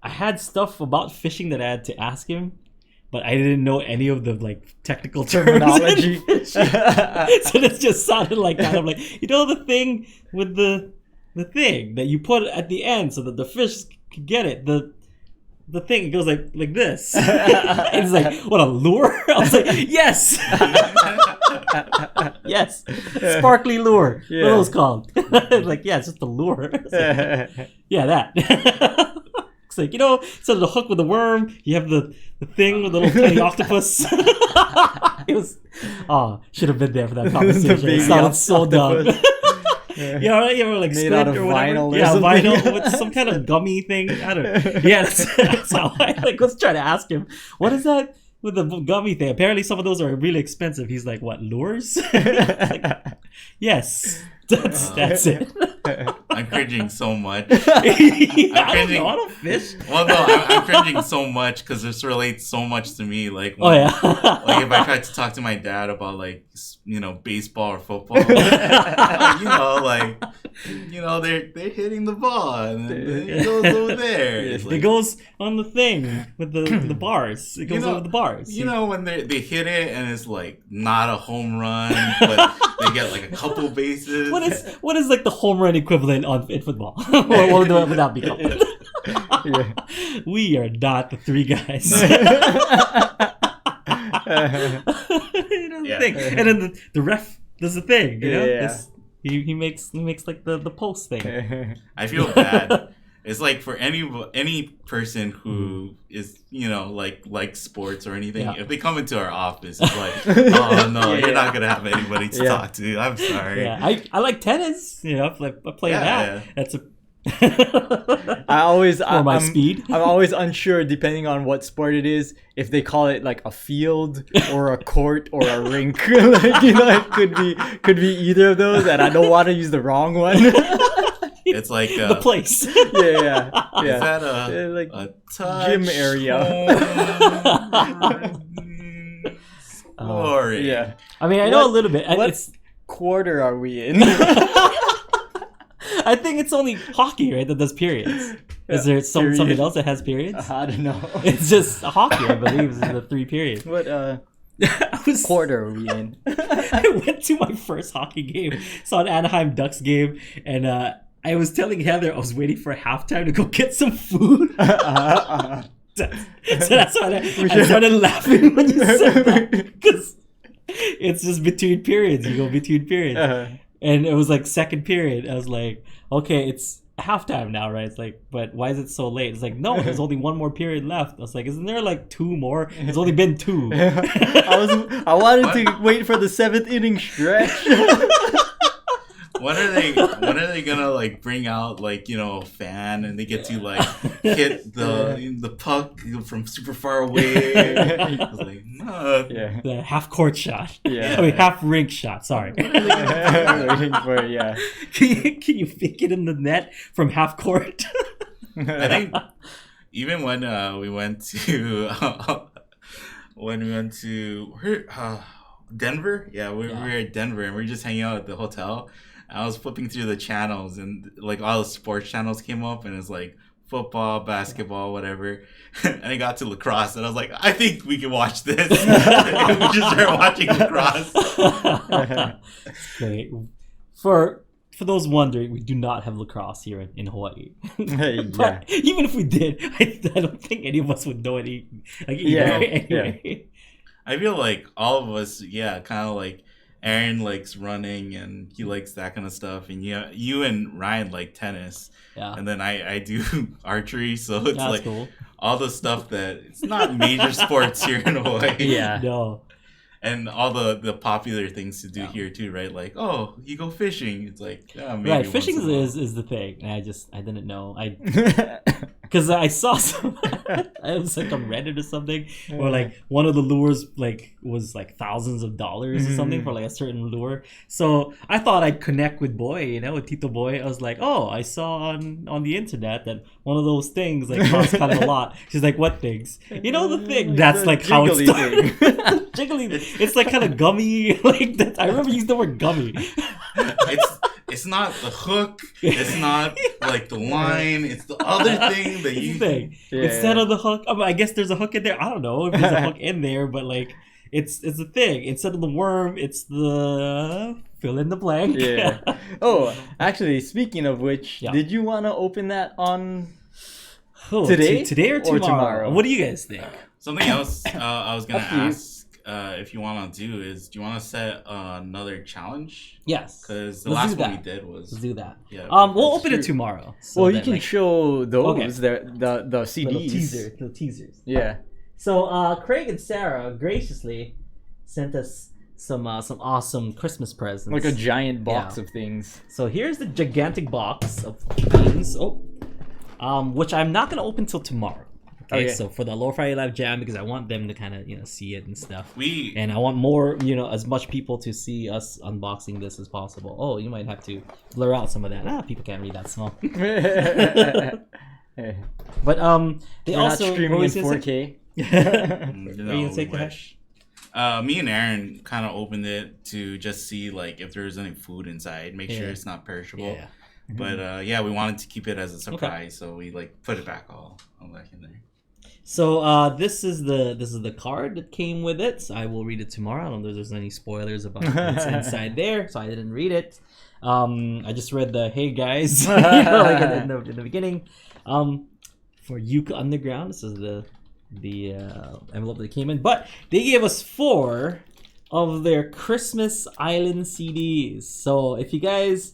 I had stuff about fishing that I had to ask him, but I didn't know any of the like technical terminology. So this just sounded like kind of like, you know, the thing with the thing that you put at the end so that the fish can get it. The thing, it goes like this. It's like, what, a lure? I was like, yes. Yes. Sparkly lure. What are those called? Like, yeah, it's just a lure. Like, yeah, that. It's like, you know, instead of the hook with the worm, you have the thing with the little tiny octopus. It was, should have been there for that conversation. It sounded so dumb. You know, like made out of or whatever. Vinyl vinyl with some kind of gummy thing. I don't know. Yeah, that's how I was trying to ask him, what is that with the gummy thing? Apparently some of those are really expensive. He's like, what, lures? Like, yes, that's it. I'm cringing so much. I don't fish. Well, no, I'm cringing so much because this relates so much to me. Like, when, like if I tried to talk to my dad about like, you know, baseball or football, you know, they're hitting the ball and then it goes over there. It goes on the thing with the bars. It goes over the bars. You know, when they hit it and it's like not a home run, but they get like a couple bases. What is like the home run equivalent in football? What would that be called? We are not the three guys. You know, the thing. And then the ref does the thing, you know? He makes like the post thing. I feel bad. It's like for any person who is, you know, like sports or anything, if they come into our office, it's like, oh no, you're not gonna have anybody to talk to. I'm sorry. Yeah, I like tennis. You know, I play that. That's a. I'm speed. I'm always unsure, depending on what sport it is, if they call it like a field or a court or a rink. Like, you know, it could be either of those, and I don't want to use the wrong one. It's like the place. Yeah. Is that a touch gym area? Story. Yeah. I mean, I know a little bit. What quarter are we in? I think it's only hockey, right, that does periods. Is there something else that has periods? I don't know. It's just hockey, I believe, is the 3 periods. What quarter are we in? I went to my first hockey game. Saw an Anaheim Ducks game, and I was telling Heather I was waiting for halftime to go get some food. So that's why I started laughing when you said that, because it's just between periods. You go between periods, and it was like second period. I was like, okay, it's halftime now, right? It's like, but why is it so late? It's like, no, there's only one more period left. I was like, isn't there like two more? It's only been two. I wanted to wait for the 7th inning stretch. When are they gonna like bring out like, you know, a fan and they get to like hit the puck from super far away? I was like, no. Yeah. The half court shot. Yeah. I mean half rink shot, sorry. Waiting for it, yeah. Can you pick it in the net from half court? I think even when we went to Denver, we were at Denver and we were just hanging out at the hotel. I was flipping through the channels and like all the sports channels came up and it's like football, basketball, whatever. And I got to lacrosse and I was like, I think we can watch this. And we just started watching lacrosse. Great. For those wondering, we do not have lacrosse here in Hawaii. But even if we did, I don't think any of us would know any. Like, anyway. I feel like all of us, kind of like Aaron likes running and he likes that kind of stuff, and you and Ryan like tennis, and then I do archery, so it's like cool. All the stuff that it's not major sports here in Hawaii. No. And all the popular things to do here too, right? Like, oh, you go fishing. It's like, maybe right, fishing is the thing. And I didn't know. Because I saw some. It was like on Reddit or something, or like one of the lures like was like thousands of dollars or something for like a certain lure. So I thought I'd connect with Boy, with Tito Boy. I was like, oh, I saw on the internet that one of those things like costs kind of a lot. She's like, what things? You know, the thing that's like how it started. Jiggly. It's like kind of gummy. Like that. I remember using the word gummy. It's not the hook. It's not like the line. It's the other thing that you think. Instead of the hook, I guess there's a hook in there. I don't know if there's a hook in there, but like it's the thing. Instead of the worm, it's the fill in the blank. Yeah. Oh, actually, speaking of which, did you want to open that on today? Today or tomorrow? What do you guys think? Something else I was gonna ask. If you want to do you want to set another challenge? Yes. Because the last one we did was... Let's do that. Yeah. We'll open it tomorrow. So well, you can show those, the CDs. Little teasers. Yeah. So Craig and Sarah graciously sent us some awesome Christmas presents. Like a giant box of things. So here's the gigantic box of things. Which I'm not going to open till tomorrow. Okay, so for the Lower Friday Live Jam, because I want them to kind of see it and stuff. And I want more, as much people to see us unboxing this as possible. Oh, you might have to blur out some of that. People can't read that small. But they We're also not streaming in 4K. Me and Aaron kind of opened it to just see like if there's any food inside, make sure it's not perishable. Yeah. But we wanted to keep it as a surprise, so we like put it back all back in there. So this is the card that came with it. So I will read it tomorrow. I don't know if there's any spoilers about what's inside there, so I didn't read it. I just read the "Hey guys," like in the beginning. For Uke Underground, this is the envelope that came in. But they gave us 4 of their Christmas Island CDs. So if you guys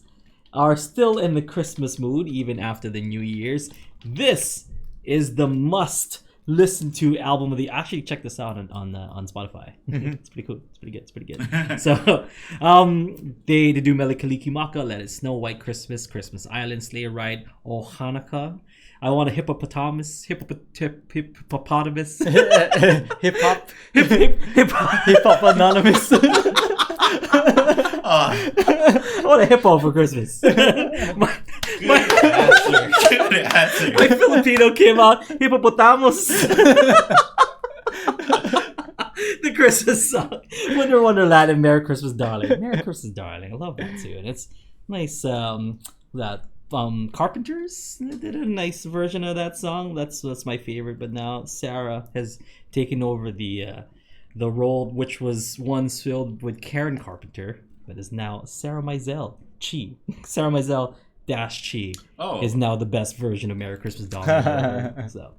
are still in the Christmas mood even after the New Year's, this is the must listen to album of the. Actually, check this out on Spotify. It's pretty cool. It's pretty good. So they do Mele Kalikimaka, Let It Snow, White Christmas, Christmas Island, Sleigh Ride, Oh Hanukkah, I Want a Hippopotamus, hip hop anonymous. I want a hippo for Christmas. My Filipino came out, hippopotamus. The Christmas song, Winter Wonderland and Merry Christmas Darling. Merry Christmas Darling, I love that too, and it's nice. Carpenters did a nice version of that song. That's my favorite. But now Sarah has taken over the role, which was once filled with Karen Carpenter, but is now Sarah Mizell. Sarah Mizell Dash Chi is now the best version of Merry Christmas Dog. So,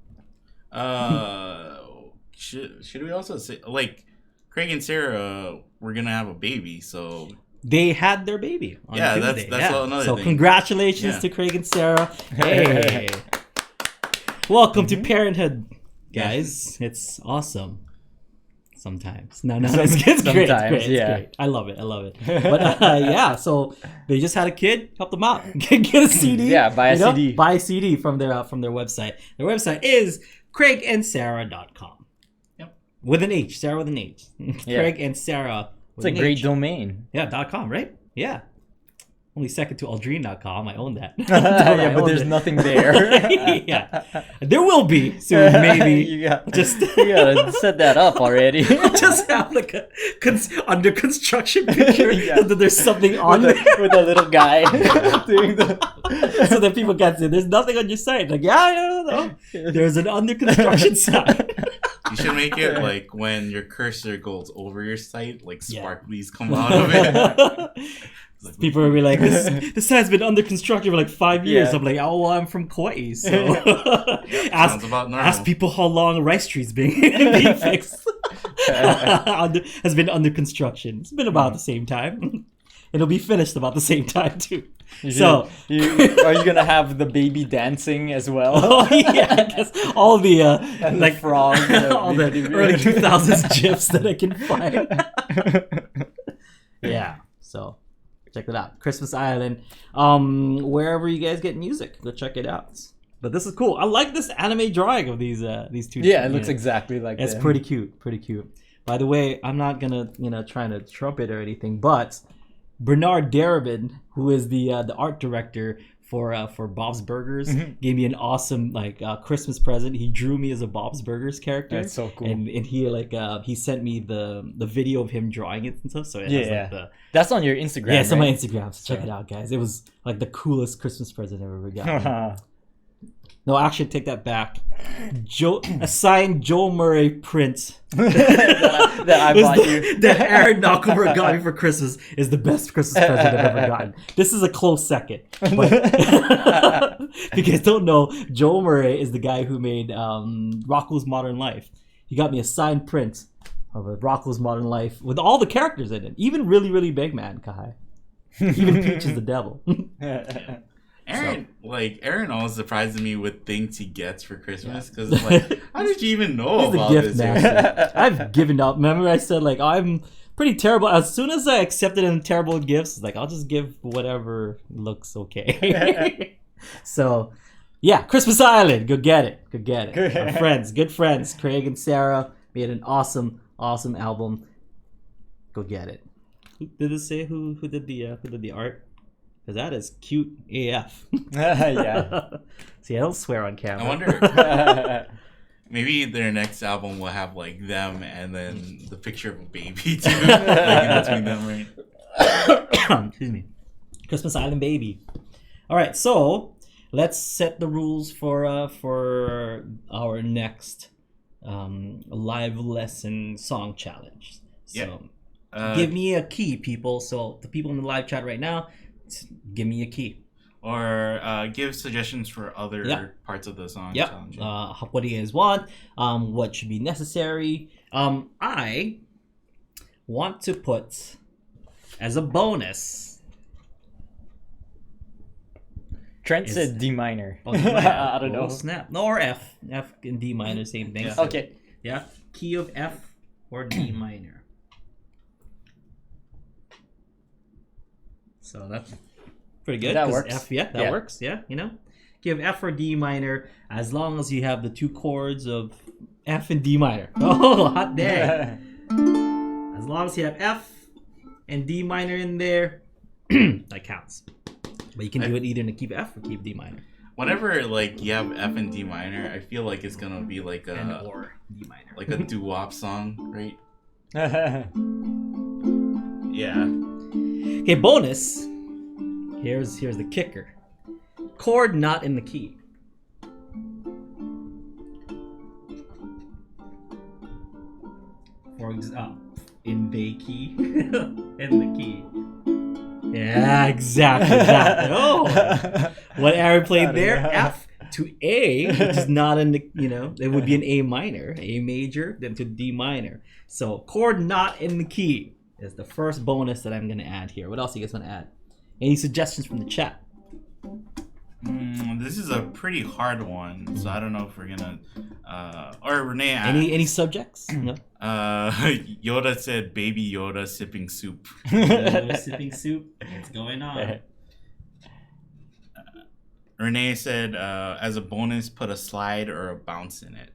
should we also say like Craig and Sarah were gonna have a baby, so they had their baby. On Tuesday. That's another thing. So congratulations to Craig and Sarah. Hey, welcome to parenthood, guys. It's awesome. Sometimes. No, it's great. It's great. I love it. But so they just had a kid, help them out. Get a CD. Yeah, buy a CD. Buy a CD from their website. Their website is craigandsarah.com. Yep. With an H. Sarah with an H. Craig and Sarah with an H. It's a great domain. Yeah, .com, right? Yeah. Only second to aldrine.com. I own that. But there's nothing there. Yeah. There will be soon, maybe. you gotta set that up already. Just have like a under construction picture. That there's something on there. With a little guy doing so that people can't say there's nothing on your site. Like, no. There's an under construction site. You should make it like when your cursor goes over your site, like sparklies come out of it. People will be like, this site's been under construction for like 5 years. I'm like, oh, well, I'm from Kauai, so ask people how long Rice Street's being fixed. Has been under construction. It's been about the same time. It'll be finished about the same time too. Are you gonna have the baby dancing as well? Oh yeah, I guess all the like frogs, all the early 2000s gifs that I can find. Yeah, so. Check that out. Christmas Island. Wherever you guys get music, go check it out. But this is cool. I like this anime drawing of these two. Yeah, it looks exactly like it's pretty cute. Pretty cute. By the way, I'm not gonna trying to trumpet or anything, but Bernard Darabin, who is the art director for Bob's Burgers, gave me an awesome Christmas present. He drew me as a Bob's Burgers character. That's so cool. And he he sent me the video of him drawing it and stuff. So it has that's on your Instagram. Yeah, it's on my Instagram. So check it out, guys. It was like the coolest Christmas present I've ever got. No, actually, take that back. A signed Joel Murray print that I bought you. That Aaron Nakamura got me for Christmas is the best Christmas present I've ever gotten. This is a close second. But if you guys don't know, Joel Murray is the guy who made Rocko's Modern Life. He got me a signed print of a Rocko's Modern Life with all the characters in it. Even Really, Really Big Man, Kai. Even Peach is the devil. Aaron always surprises me with things he gets for Christmas because like, how did you even know about this? I've given up. Remember I said I'm pretty terrible. As soon as I accepted terrible gifts, I'll just give whatever looks okay. So, yeah, Christmas Island. Go get it. Our good friends, Craig and Sarah made an awesome album. Go get it. Did it say who did the art? Because that is cute AF. Yeah. See, I don't swear on camera. I wonder. Maybe their next album will have them and then the picture of a baby too, in between them, right? Excuse me. Christmas Island baby. All right, so let's set the rules for our next live lesson song challenge. So give me a key, people. So the people in the live chat right now. Give me a key. Or give suggestions for other parts of the song. Challenge. What do you guys want? What should be necessary? I want to put as a bonus. Trent said D minor. Oh, D minor. I don't know. Snap. No, or F. F and D minor, same thing. Yeah. So, okay. Yeah. Key of F or D minor. So that's pretty good. That works. F, that works. Yeah, Give F or D minor as long as you have the two chords of F and D minor. Oh, hot day. As long as you have F and D minor in there, that counts. But you can do it either in the keep F or keep D minor. Whenever you have F and D minor, I feel like it's gonna be or D minor, like a doo-wop song, right? Yeah. Okay, bonus. Here's the kicker. Chord not in the key. For example, in the key. In the key. Yeah, exactly. Oh, what Aaron played there, F to A, which is not in the, it would be an A minor, A major, then to D minor. So chord not in the key is the first bonus that I'm going to add here. What else do you guys want to add? Any suggestions from the chat? This is a pretty hard one, so I don't know if we're gonna. Or Renee. Any subjects? No. Yoda said, "Baby Yoda sipping soup." Yoda sipping soup. What's going on? Renee said, as a bonus, put a slide or a bounce in it.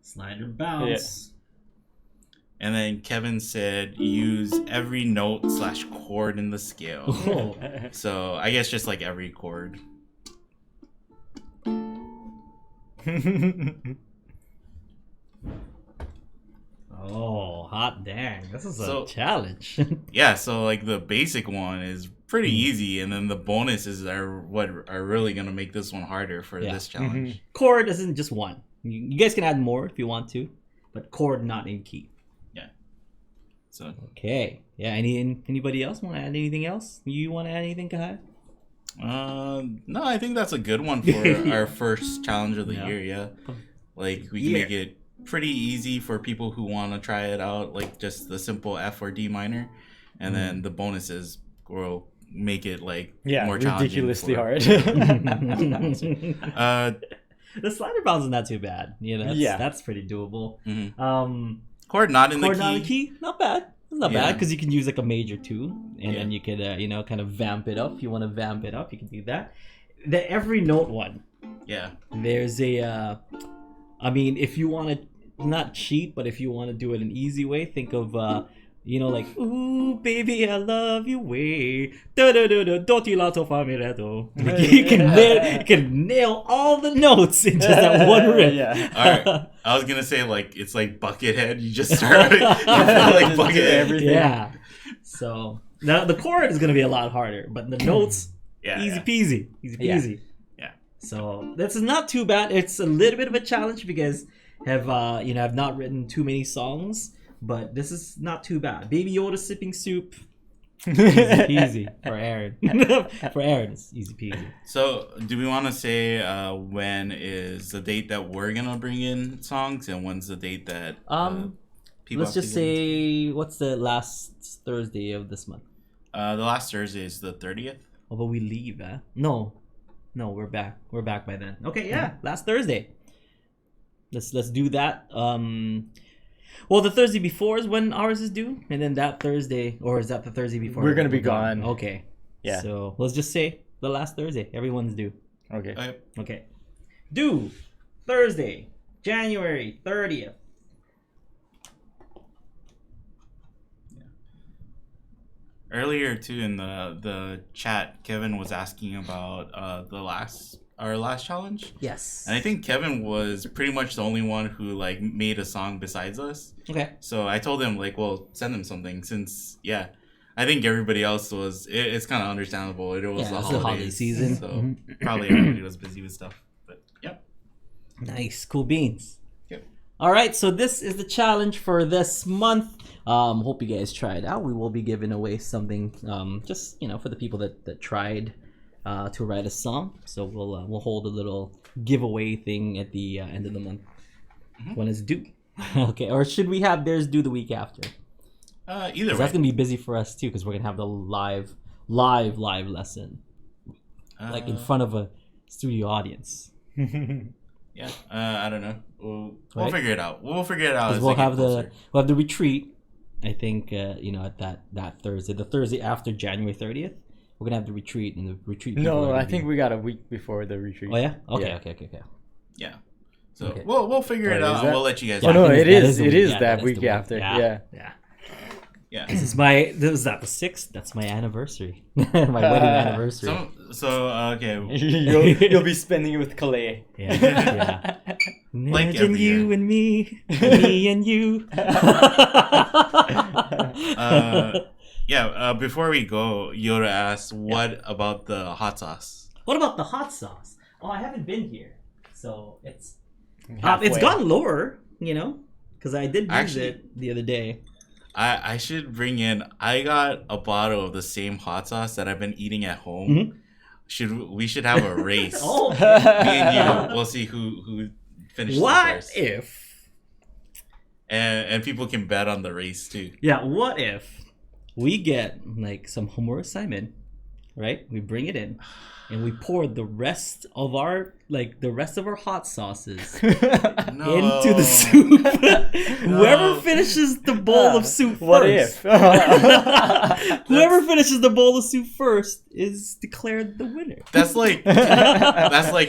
Slide or bounce. Yeah. And then Kevin said, use every note / chord in the scale. Oh. So I guess just like every chord. Oh, hot dang. This is a challenge. Yeah, so like the basic one is pretty easy, and then the bonuses are what are really going to make this one harder for this challenge. Chord isn't just one. You guys can add more if you want to, but chord not in key. Yeah. So okay. Yeah, anybody else want to add anything else? You want to add anything, Kahai? No, I think that's a good one for our first challenge of the year. Yeah, like we can make it pretty easy for people who want to try it out, like just the simple F or D minor, and then the bonuses will make it like more ridiculously hard. The slider bounce is not too bad. That's pretty doable. Chord not in the key. Chord not in the key, not bad. It's not bad because you can use like a major 2, and then you could kind of vamp it up. If you want to vamp it up, you can do that. The every note one. Yeah. There's a if you want to not cheat, but if you want to do it an easy way, think of like, ooh baby I love you way, you can nail all the notes in just that one riff. Alright, I was gonna say like it's like Buckethead. You just start like Buckethead everything. Yeah. So now the chord is gonna be a lot harder, but the notes easy peasy. Yeah. So this is not too bad. It's a little bit of a challenge because I've not written too many songs. But this is not too bad. Baby Yoda sipping soup. Easy for Aaron. For Aaron, it's easy peasy. So, do we want to say when is the date that we're gonna bring in songs, and when's the date that people? Let's just say what's the last Thursday of this month? The last Thursday is the 30th. Oh, but we leave, No, we're back. We're back by then. Okay, yeah, last Thursday. Let's do that. Well, the Thursday before is when ours is due, and then that Thursday, or is that the Thursday before? We're gonna be gone. Okay. Yeah. So let's just say the last Thursday. Everyone's due. Okay. Due Thursday, January 30th. Earlier too in the chat, Kevin was asking about our last challenge. Yes. And I think Kevin was pretty much the only one who like made a song besides us. Okay. So I told him like, well, send him something since I think everybody else was. It's kind of understandable. It was the holiday season, so probably everybody was busy with stuff. But yeah. Nice, cool beans. Yep. All right, so this is the challenge for this month. Hope you guys try it out. We will be giving away something, just for the people that tried to write a song. So we'll hold a little giveaway thing at the end of the month when it's due. Okay, or should we have theirs due the week after? Either way. That's gonna be busy for us too because we're gonna have the live lesson, like in front of a studio audience. Yeah, I don't know. We'll figure it out. We'll figure it out. We'll have the retreat. I think at that Thursday, the Thursday after January 30th, we're gonna have the retreat, and the retreat. No, I think we got a week before the retreat. Oh yeah. Okay. Yeah. So we'll figure it out, and we'll let you guys. Oh no, it is that week after. Yeah. This is that the 6th? That's my anniversary. My wedding anniversary. Okay. You'll be spending it with Calais. Yeah. Like Imagine you and me and you. Before we go, Yoda asked, what about the hot sauce? What about the hot sauce? Oh, I haven't been here. So it's gotten lower, because I did use it the other day. I should bring in. I got a bottle of the same hot sauce that I've been eating at home. We should have a race? Me and you. We'll see who finishes first. What if? And people can bet on the race too. Yeah. What if we get like some homework assignment, right? We bring it in. And we pour the rest of our hot sauces into the soup. Whoever finishes the bowl of soup first. Whoever finishes the bowl of soup first is declared the winner. That's like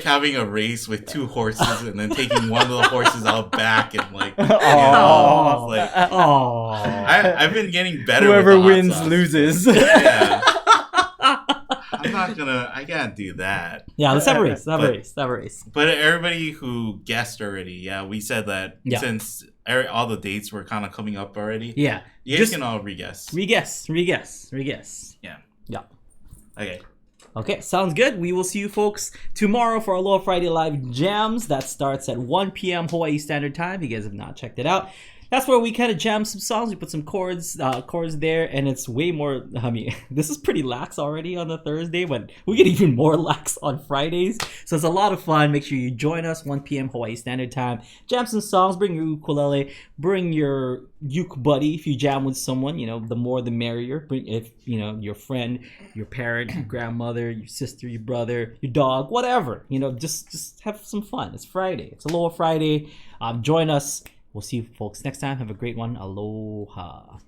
having a race with 2 horses and then taking one of the horses out back and I've been getting better. Whoever wins loses. Yeah. I can't do that. Yeah, let's have a race. Have a race. But everybody who guessed already, we said that since all the dates were kind of coming up already. Yeah. You guys can all re-guess. Re-guess. Yeah. Okay, sounds good. We will see you folks tomorrow for our Aloha Friday Live Jams. That starts at 1 p.m. Hawaii Standard Time. If you guys have not checked it out. That's where we kind of jam some songs. We put some chords there, and it's way more. I mean, this is pretty lax already on the Thursday, but we get even more lax on Fridays. So it's a lot of fun. Make sure you join us 1 p.m. Hawaii Standard Time. Jam some songs. Bring your ukulele. Bring your uke buddy. If you jam with someone, the more the merrier. Bring your friend, your parent, your grandmother, your sister, your brother, your dog, whatever. Just have some fun. It's Friday. It's Aloha Friday. Join us. We'll see you folks next time. Have a great one. Aloha.